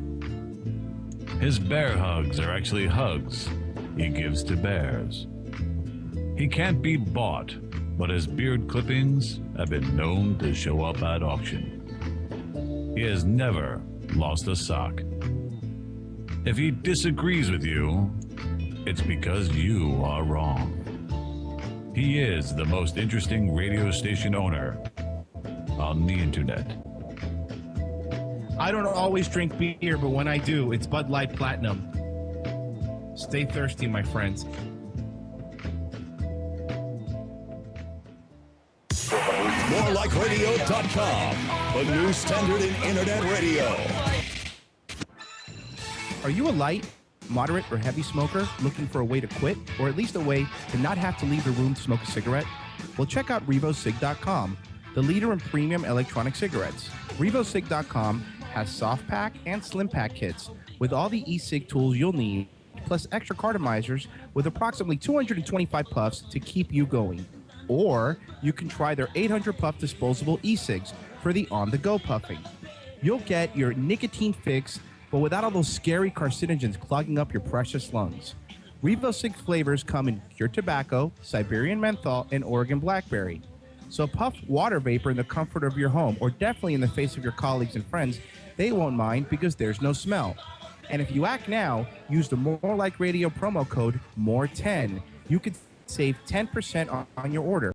His bear hugs are actually hugs he gives to bears. He can't be bought, but his beard clippings have been known to show up at auction. He has never lost a sock. If he disagrees with you, it's because you are wrong. He is the most interesting radio station owner on the internet. I don't always drink beer, but when I do, it's Bud Light Platinum. Stay thirsty, my friends. MoreLikeRadio.com, the new standard in internet radio. Are you a light, moderate, or heavy smoker looking for a way to quit, or at least a way to not have to leave the room to smoke a cigarette? Well, check out RevoSig.com, the leader in premium electronic cigarettes. RevoSig.com has soft pack and slim pack kits with all the e-cig tools you'll need, plus extra cartomizers with approximately 225 puffs to keep you going. Or you can try their 800 puff disposable e-cigs for the on-the-go puffing. You'll get your nicotine fix, but without all those scary carcinogens clogging up your precious lungs. Revo 6 flavors come in pure tobacco, Siberian menthol, and Oregon blackberry. So puff water vapor in the comfort of your home, or definitely in the face of your colleagues and friends. They won't mind because there's no smell. And if you act now, use the More Like Radio promo code MORE10. You could save 10% on your order.